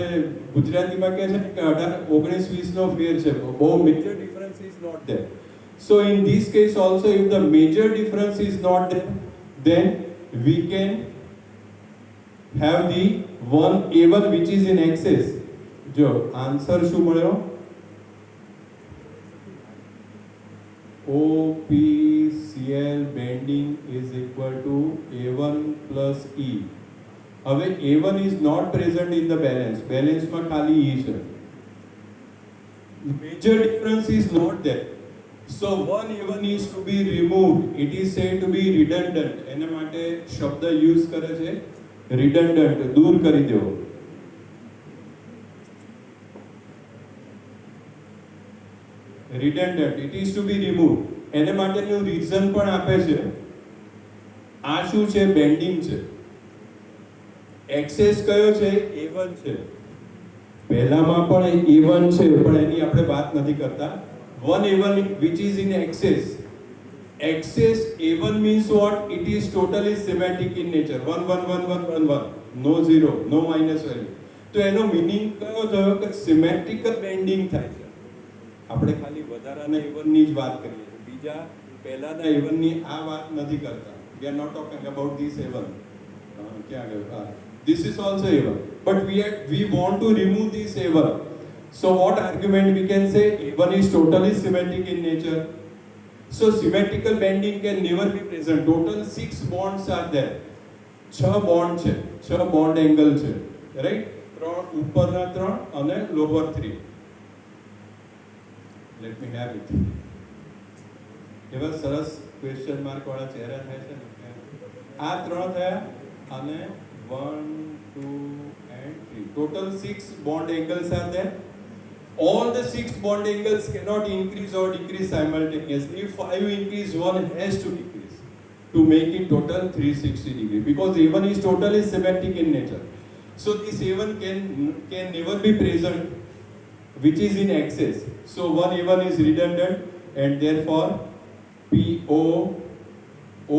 Speaker 2: ગુજરાતીમાં કહે છે કે 18-19-20 નો ફેર છે, બહુ major difference is not there. So in this case also if the major difference is not there, then we can have the one A1 which is in excess. જો આન્સર શું મળ્યો? OPCL bending is equal to A1 plus E. હવે A1 is not present in the balance. Balance માં ખાલી E છે. Major difference is not there. So one A1 is to be removed. It is said to be redundant. એના માટે શબ્દ use કરે છે redundant, દૂર કરી દેવો. redundant, it is to be removed. એને માટેનું રીઝન પણ આપે છે. આ શું છે? બેન્ડિંગ છે. એક્સેસ કયો છે? A1 છે. પહેલામાં પણ A1 છે, પણ એની આપણે વાત નથી કરતા. One A1 which is in excess. Excess A1 means what? It is totally symmetric in nature. 1 1 1 1 1 1. No zero, no minus value. તો એનો મીનિંગ કયો થયો? કે સિમેટ્રિકલ બેન્ડિંગ થાય છે. આપણે ખાલી વધારાના A1ની જ વાત કરીએ છીએ, બીજા પહેલાના A1ની આ વાત નથી કરતા. We are not talking about this A1. ક્યાં ગયું? હા, this is also A1, but we want to remove this A1. So what argument we can say? A1 is totally symmetric in nature. So symmetrical bending can never be present. Total 6 bonds are there. 6 bond છે, 6 bond angle છે, right? 3 ઉપરના 3 અને lower 3. Let me have it. એવા સરસ question mark વાળા ચહેરા થાય છે ને. આ 3 થયા અને 1 2 and 3. Total 6 bond angles are there. All the 6 bond angles cannot increase or decrease simultaneously. If 5 increase, one has to decrease to make it total 360 degree, because A1 is totally symmetric in nature. So this A1 can never be present which is in excess. So one A1 is redundant, and therefore PO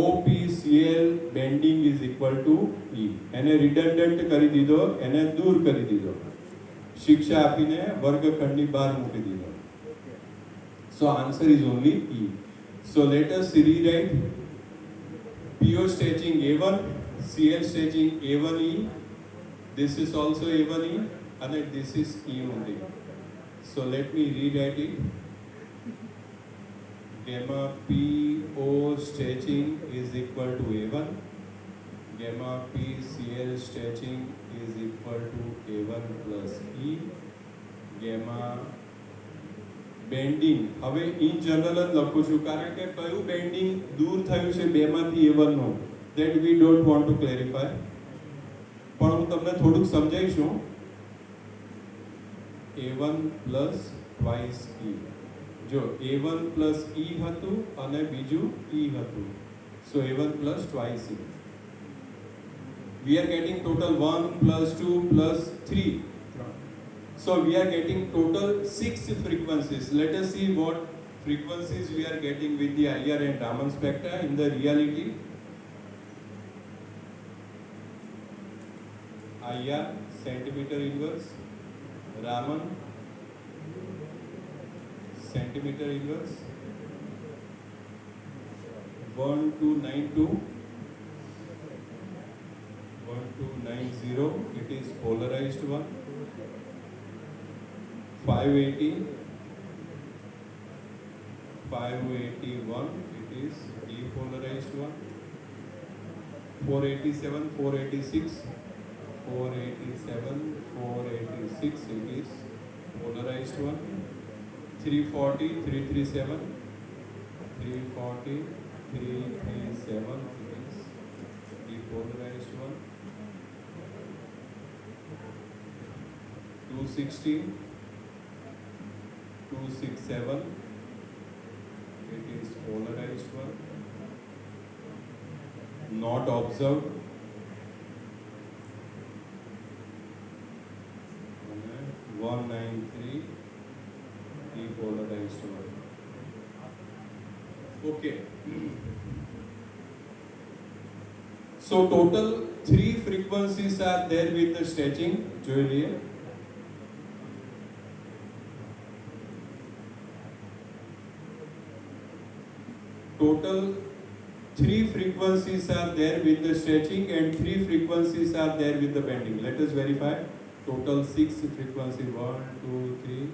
Speaker 2: OPCL bending is equal to E. એને redundant કરી દીધો, એને દૂર કરી દીધો, શિક્ષા આપીને વર્ગખંડની બહાર મૂકી દીધો. So answer is only E. So let us rewrite PO stretching A1, CL stretching A1E. This is also A1E, and this is E only. So let me rewrite it. Gamma PO stretching is equal to A1. Gamma PCL stretching is equal to A1 plus E. Gamma bending, હવે in general જ લખું છું, કારણ કે કયું bending દૂર થયું છે બેમાંથી A1 નું, that we don't want to clarify. પણ હું તમને થોડુંક સમજાવીશું. A1 plus twice E. જો A1 plus E હતું અને બીજું E હતું, so A1 plus twice E. We are getting total 1 plus 2 plus 3. So we are getting total 6 frequencies. Let us see what frequencies we are getting with the IR and Raman spectra in the reality. IR centimeter inverse, Raman centimeter inverse, 1292, 1290, it is polarized one. 580, 581, it is depolarized one. 487, 486, 487, 486, it is polarized one. 340, 337, 340, 337, it is depolarized one. 260, 267, it is polarized one. Not observed. 193, depolarized one. Okay. So total 3 frequencies are there with the stretching. જોઈ લઈએ. Total 3 frequencies are there with the stretching and 3 frequencies are there with the bending. Let us verify. Total 6 frequency, 1, 2, 3,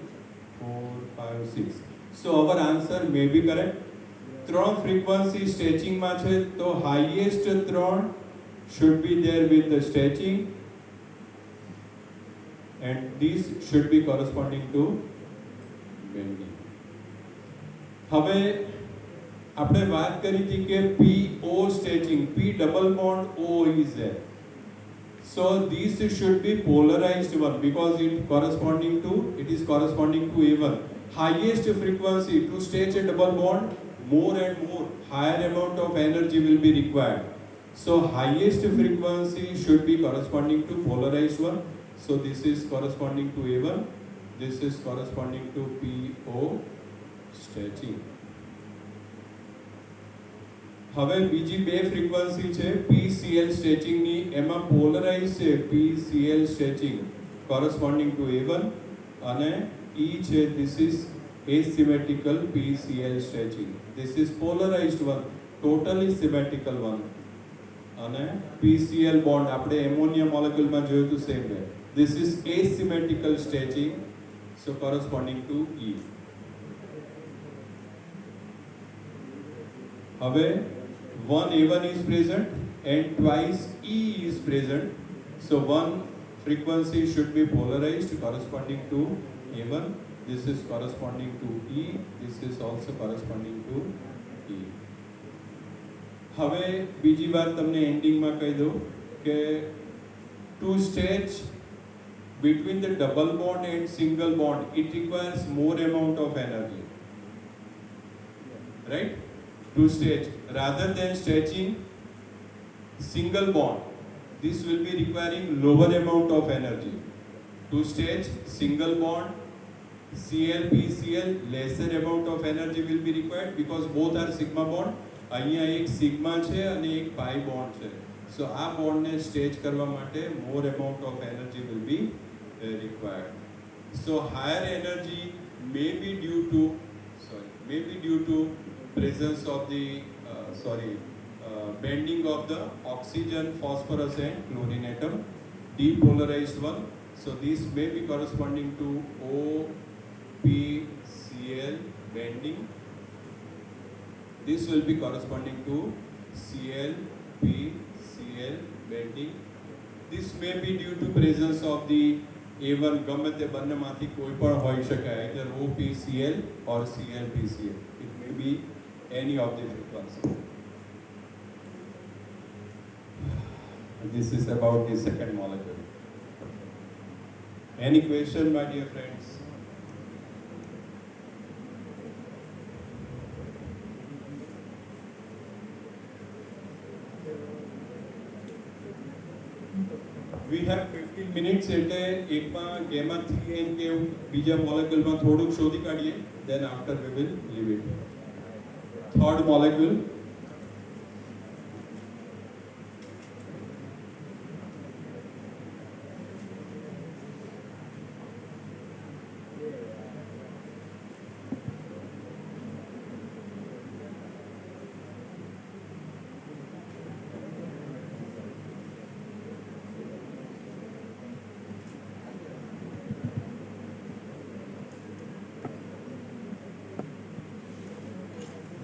Speaker 2: 4, 5, 6. So our answer may be correct. 3 frequency stretching માં છે, તો highest 3 should be there with the stretching, and these should be corresponding to bending. હવે આપણે વાત કરી હતી કે PO stretching, P double bond O is there. So these should be polarized one, because it is corresponding to A1. Highest frequency to stretch a double bond, more and more higher amount of energy will be required. So highest frequency should be corresponding to polarized one. So this is corresponding to A1. This is corresponding to PO stretching. હવે બીજી બે frequency છે PCL stretching ની, એમાં polarise છે PCL stretching corresponding to A1, અને E છે, this is asymmetrical PCl stretching. This is polarized one, totally symmetrical one. અને PCl bond આપણે ammonia molecule માં જોયું તો same way. This is asymmetrical stretching, so corresponding to E. હવે one A1 is present and twice E is present, so one frequency should be polarized corresponding to A1. This is corresponding to E. This is also corresponding to E. હવે બીજી વાત તમને એન્ડિંગમાં કહી દઉં કે to stretch between the double bond and single bond, it requires more amount of energy, right? To stretch, rather than stretching single bond, this will be requiring lower amount of energy. To stretch single bond, Cl, PCl, lesser amount of energy will be required because both are sigma bond. અહીંયા એક sigma છે અને એક પાઈ bond છે, સો આ બોન્ડને stretch કરવા માટે more amount of energy will be required. So higher energy may be due to presence of the bending of the oxygen, phosphorus and chlorine atom, depolarized one. So this may be corresponding to OPCl bending. This will be corresponding to ClPCl bending. This may be due to presence of the A1, ગમે તે બંનેમાંથી કોઈ પણ હોઈ શકે, either OPCl or ClPCl. It may be any of the frequency. This is about the second molecule. Any question, my dear friends? We have 15 minutes એટલે એકમાં gamma 3 and કે બીજા મોલેક્યુલમાં થોડુંક શોધી કાઢીએ, then after we will leave it. Third molecule,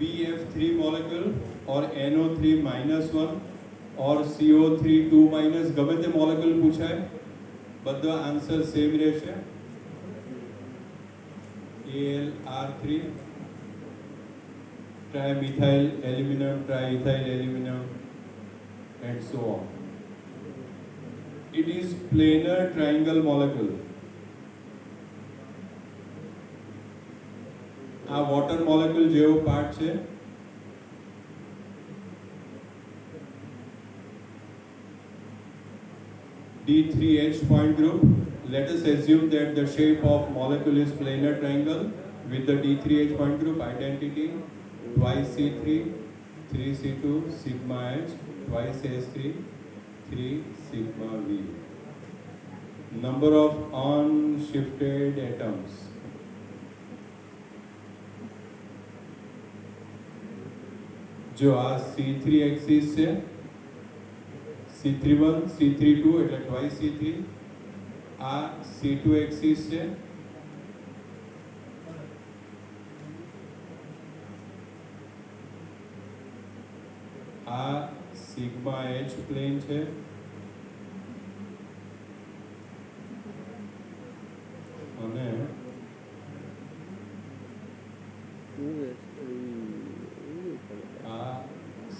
Speaker 2: BF3 molecule or NO3 minus 1 or CO3 2 minus, ગમે તે molecule પૂછાય બધો આન્સર સેમ રહેશે. AlR3, trimethyl aluminum, triethyl aluminum and so on. It is planar triangle molecule. આ water molecule જેવો part છે. D3H point group. Let us assume that the shape of molecule is planar triangle with the D3H point group identity twice C3, 3C2, sigma H, twice S3, 3 sigma V. Number of unshifted atoms. जो आ C3 axis છે, C31, C32 એટલે twice C3, આ C2 axis છે, આ sigma H plane છે, અને આ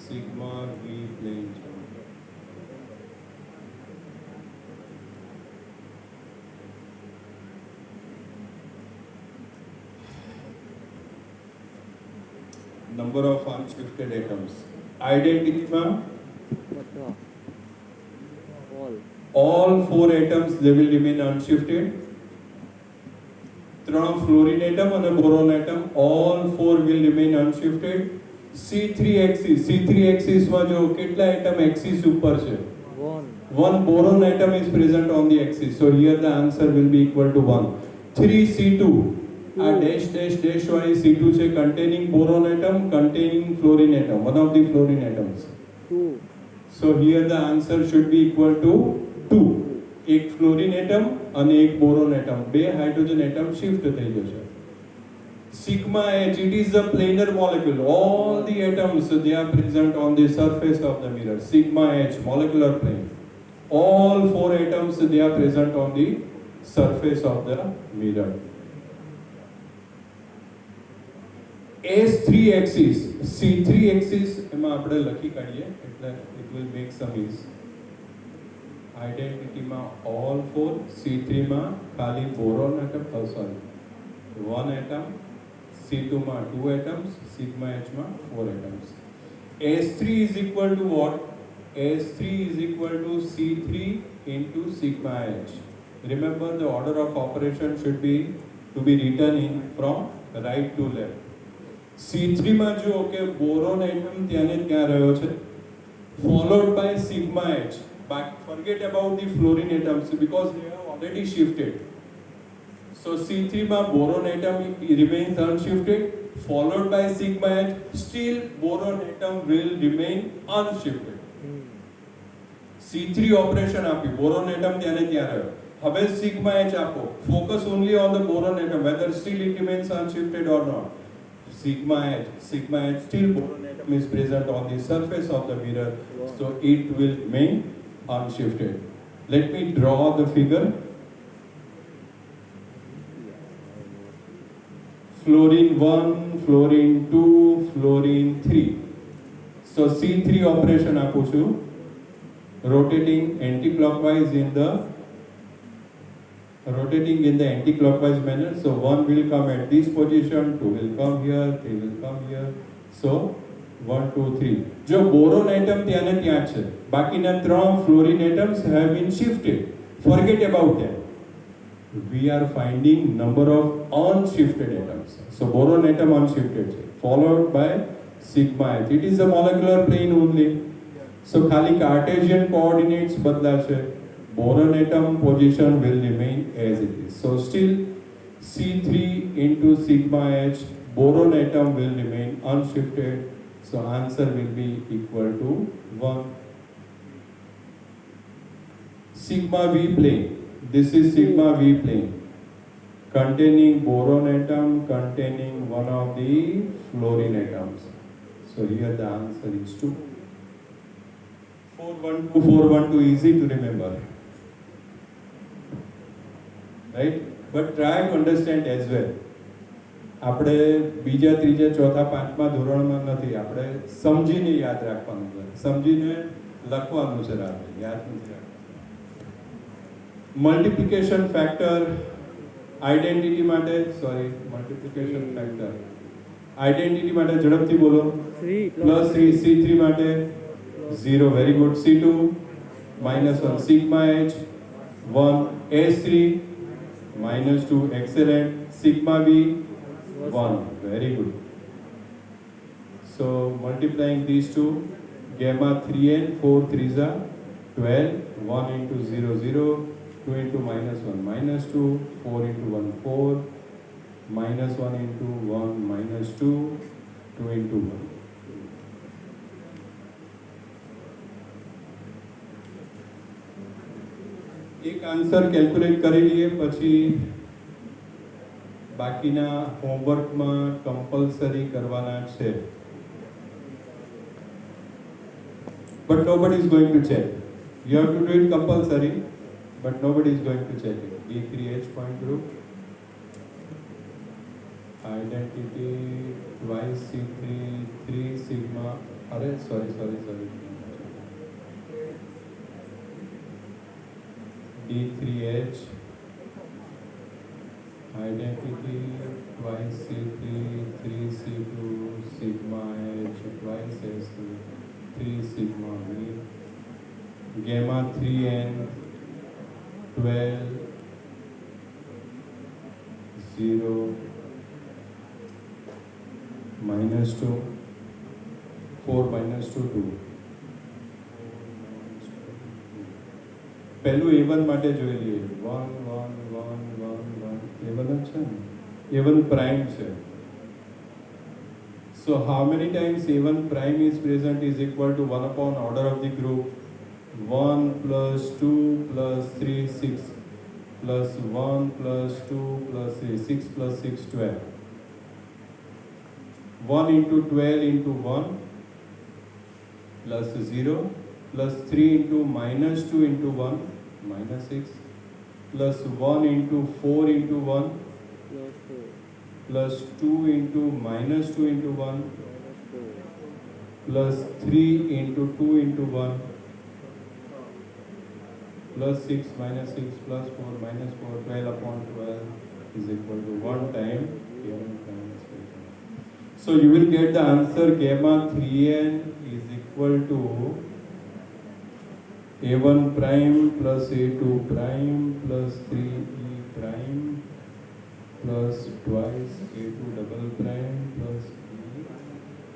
Speaker 2: sigma V plane છે. Number of unshifted atoms. Identity માં all 4 atoms they will remain unshifted. 3 fluorine atom and boron atom, all 4 will remain unshifted. C3 axis માં જો કેટલા atom axis ઉપર છે? One boron atom is present on the axis, so here the answer will be equal to 1. 3C2 આ dash dash dash વાળી C2 છે containing boron atom, containing fluorine atom, one of the fluorine atoms.
Speaker 1: 2.
Speaker 2: So here the answer should be equal to 2. એક fluorine atom અને એક boron atom, બે hydrogen atom shift થઈ જશે. Sigma H, it is a planar molecule. All the atoms, they are present on the surface of the mirror. Sigma H, molecular plane. All 4 atoms, they are present on the surface of the mirror. S3 axis, C3 axis, એમાં આપણે લખી કાઢીએ એટલે it will make some ease. Identity માં all 4, C3 માં ખાલી boron atom, one atom, C2 માં 2 atoms, sigma H માં 4 atoms. S3 is equal to what? S3 is equal to C3 into sigma H. Remember the order of operation should be to be written in from right to left. C3 માં જો કે boron atom ત્યાંને ત્યાં રહ્યો છે, followed by sigma H. But forget about the fluorine atoms because they have already shifted. So C3 માં boron atom remains unshifted, followed by sigma H. Still boron atom will remain unshifted. C3 operation આપી, boron atom ત્યાંને ત્યાં રહ્યો. હવે sigma H આપો, focus only on the boron atom, whether still it remains unshifted or not. Sigma H, still boron atom is present on the surface of the mirror, so it will remain unshifted. Let me draw the figure. Fluorine 1, fluorine 2, fluorine 3. So C3 operation આપું છું, rotating anti-clockwise in the anti-clockwise manner. So 1 will come at this position, 2 will come here, 3 will come here. So 1, 2, 3. जो boron atom ત્યાં ને ત્યાં છે, બાકીના 3 fluorine atoms have been shifted. Forget about that. We are finding number of unshifted atoms. So boron atom unshifted છે, followed by sigma H. It is a molecular plane only. So ખાલી Cartesian coordinates બદલાશે. Boron atom position will remain as it is. So still C3 into sigma H, boron atom will remain unshifted. So answer will be equal to 1. Sigma V plane. This is sigma V plane containing boron atom, containing one of the fluorine atoms. So here the answer is 2. 412, 412, easy to remember. Right? But try to understand as well. આપણે બીજા ત્રીજા ચોથા પાંચમા ધોરણમાં નથી, આપણે સમજીને યાદ રાખવાનું છે, સમજીને લખવાનું છે, રાત્રે યાદ નથી રાખવાનું. મલ્ટિપ્લિકેશન ફેક્ટર આઈડેન્ટિટી માટે, સોરી, મલ્ટિપ્લિકેશન ફેક્ટર આઈડેન્ટિટી માટે ઝડપથી બોલો. +3, C3 માટે 0, very good. C2 -1, sigma H 1, S3 -2, excellent. Sigma V 1, very good. So multiplying these two, gamma 3n, 4 3s are 12, 1 into 0 0, 2 into -1 -2, 4 into 1 4, -1 into 1 -2, 2 into 1. એક answer calculate કરી લઈએ, પછી બાકીના હોમવર્કમાં compulsory કરવાના છે. But nobody is going to check. You have to do it compulsory, but nobody is going to check it. D3H point group, identity, twice C3, 3 sigma. Sorry. D3H, identity, twice C3, 3 C2, sigma H, twice S3, 3 sigma V, gamma 3n, 12, 0, -2, 4 -2, 2. પહેલું A1 માટે જોઈ લઈએ. 1 1 1 1 1 A1 જ છે ને. A1 prime છે. So how many times A1 prime is present is equal to 1 upon order of the group 1 plus 2 plus 3 6 plus 1 plus 2 plus 3 6 plus 6 12. 1 into 12 into 1 plus 0 plus 3 into minus 2 into 1 minus 6 plus 1 into 4 into 1
Speaker 1: plus four
Speaker 2: plus 2 into minus 2 into 1
Speaker 1: minus four
Speaker 2: plus 3 into 2 into 1 plus 6 minus 6 plus 4 minus 4 12 upon 12 is equal to 1 time A1 prime is present. So you will get the answer gamma 3n is equal to A1 prime plus A2 prime plus 3E prime plus twice A2 double prime plus E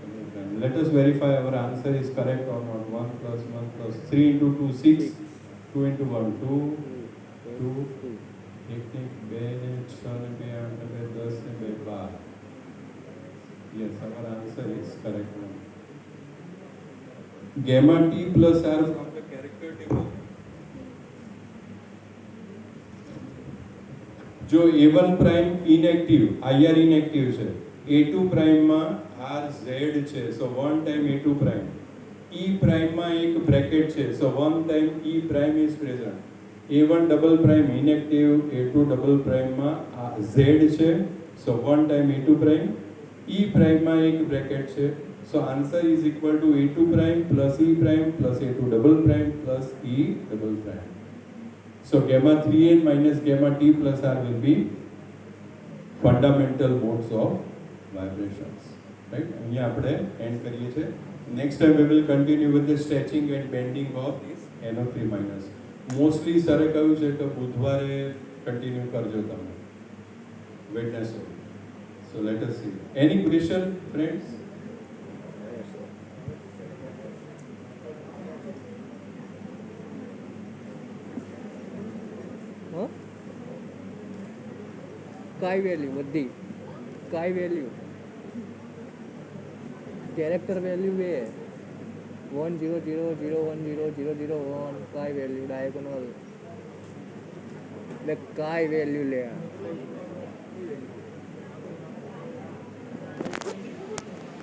Speaker 2: double prime. Let us verify our answer is correct or not. 1 plus 1 plus 3 into 2 6 2 into 1 2 2 1 ને 2 ને 6 ને 2 8 ને 2 10 ને 2 12. Yes, our answer is correct one. Gamma T plus R from the character table. जो A1 prime inactive, IR inactive છે, A2 prime માં RZ છે, so 1 time A2 prime. E prime માં એક bracket છે, so 1 time E prime is present. A1 double prime inactive, A2 double prime માં Z છે, so 1 time A2 prime. E prime માં એક bracket છે, so answer is equal to A2 prime plus E prime plus A2 double prime plus E double prime. So gamma 3n minus gamma T plus R will be fundamental modes of vibrations. Right? અહીંયા આપણે end કરીએ છીએ. Next time we will continue with the stretching and bending of this NO3 minus. Mostly સરે કહ્યું છે કે બુધવારે continue કરજો તમે. Wednesday. So let us see. Any question, friends?
Speaker 1: હા કાઈ વેલ્યુ બધી કાઈ વેલ્યુ કેરેક્ટર વેલ્યુ બે 1 0 0 0 1 0 0 0 1 કાઈ વેલ્યુ ડાયગોનલ એટલે કાઈ વેલ્યુ લે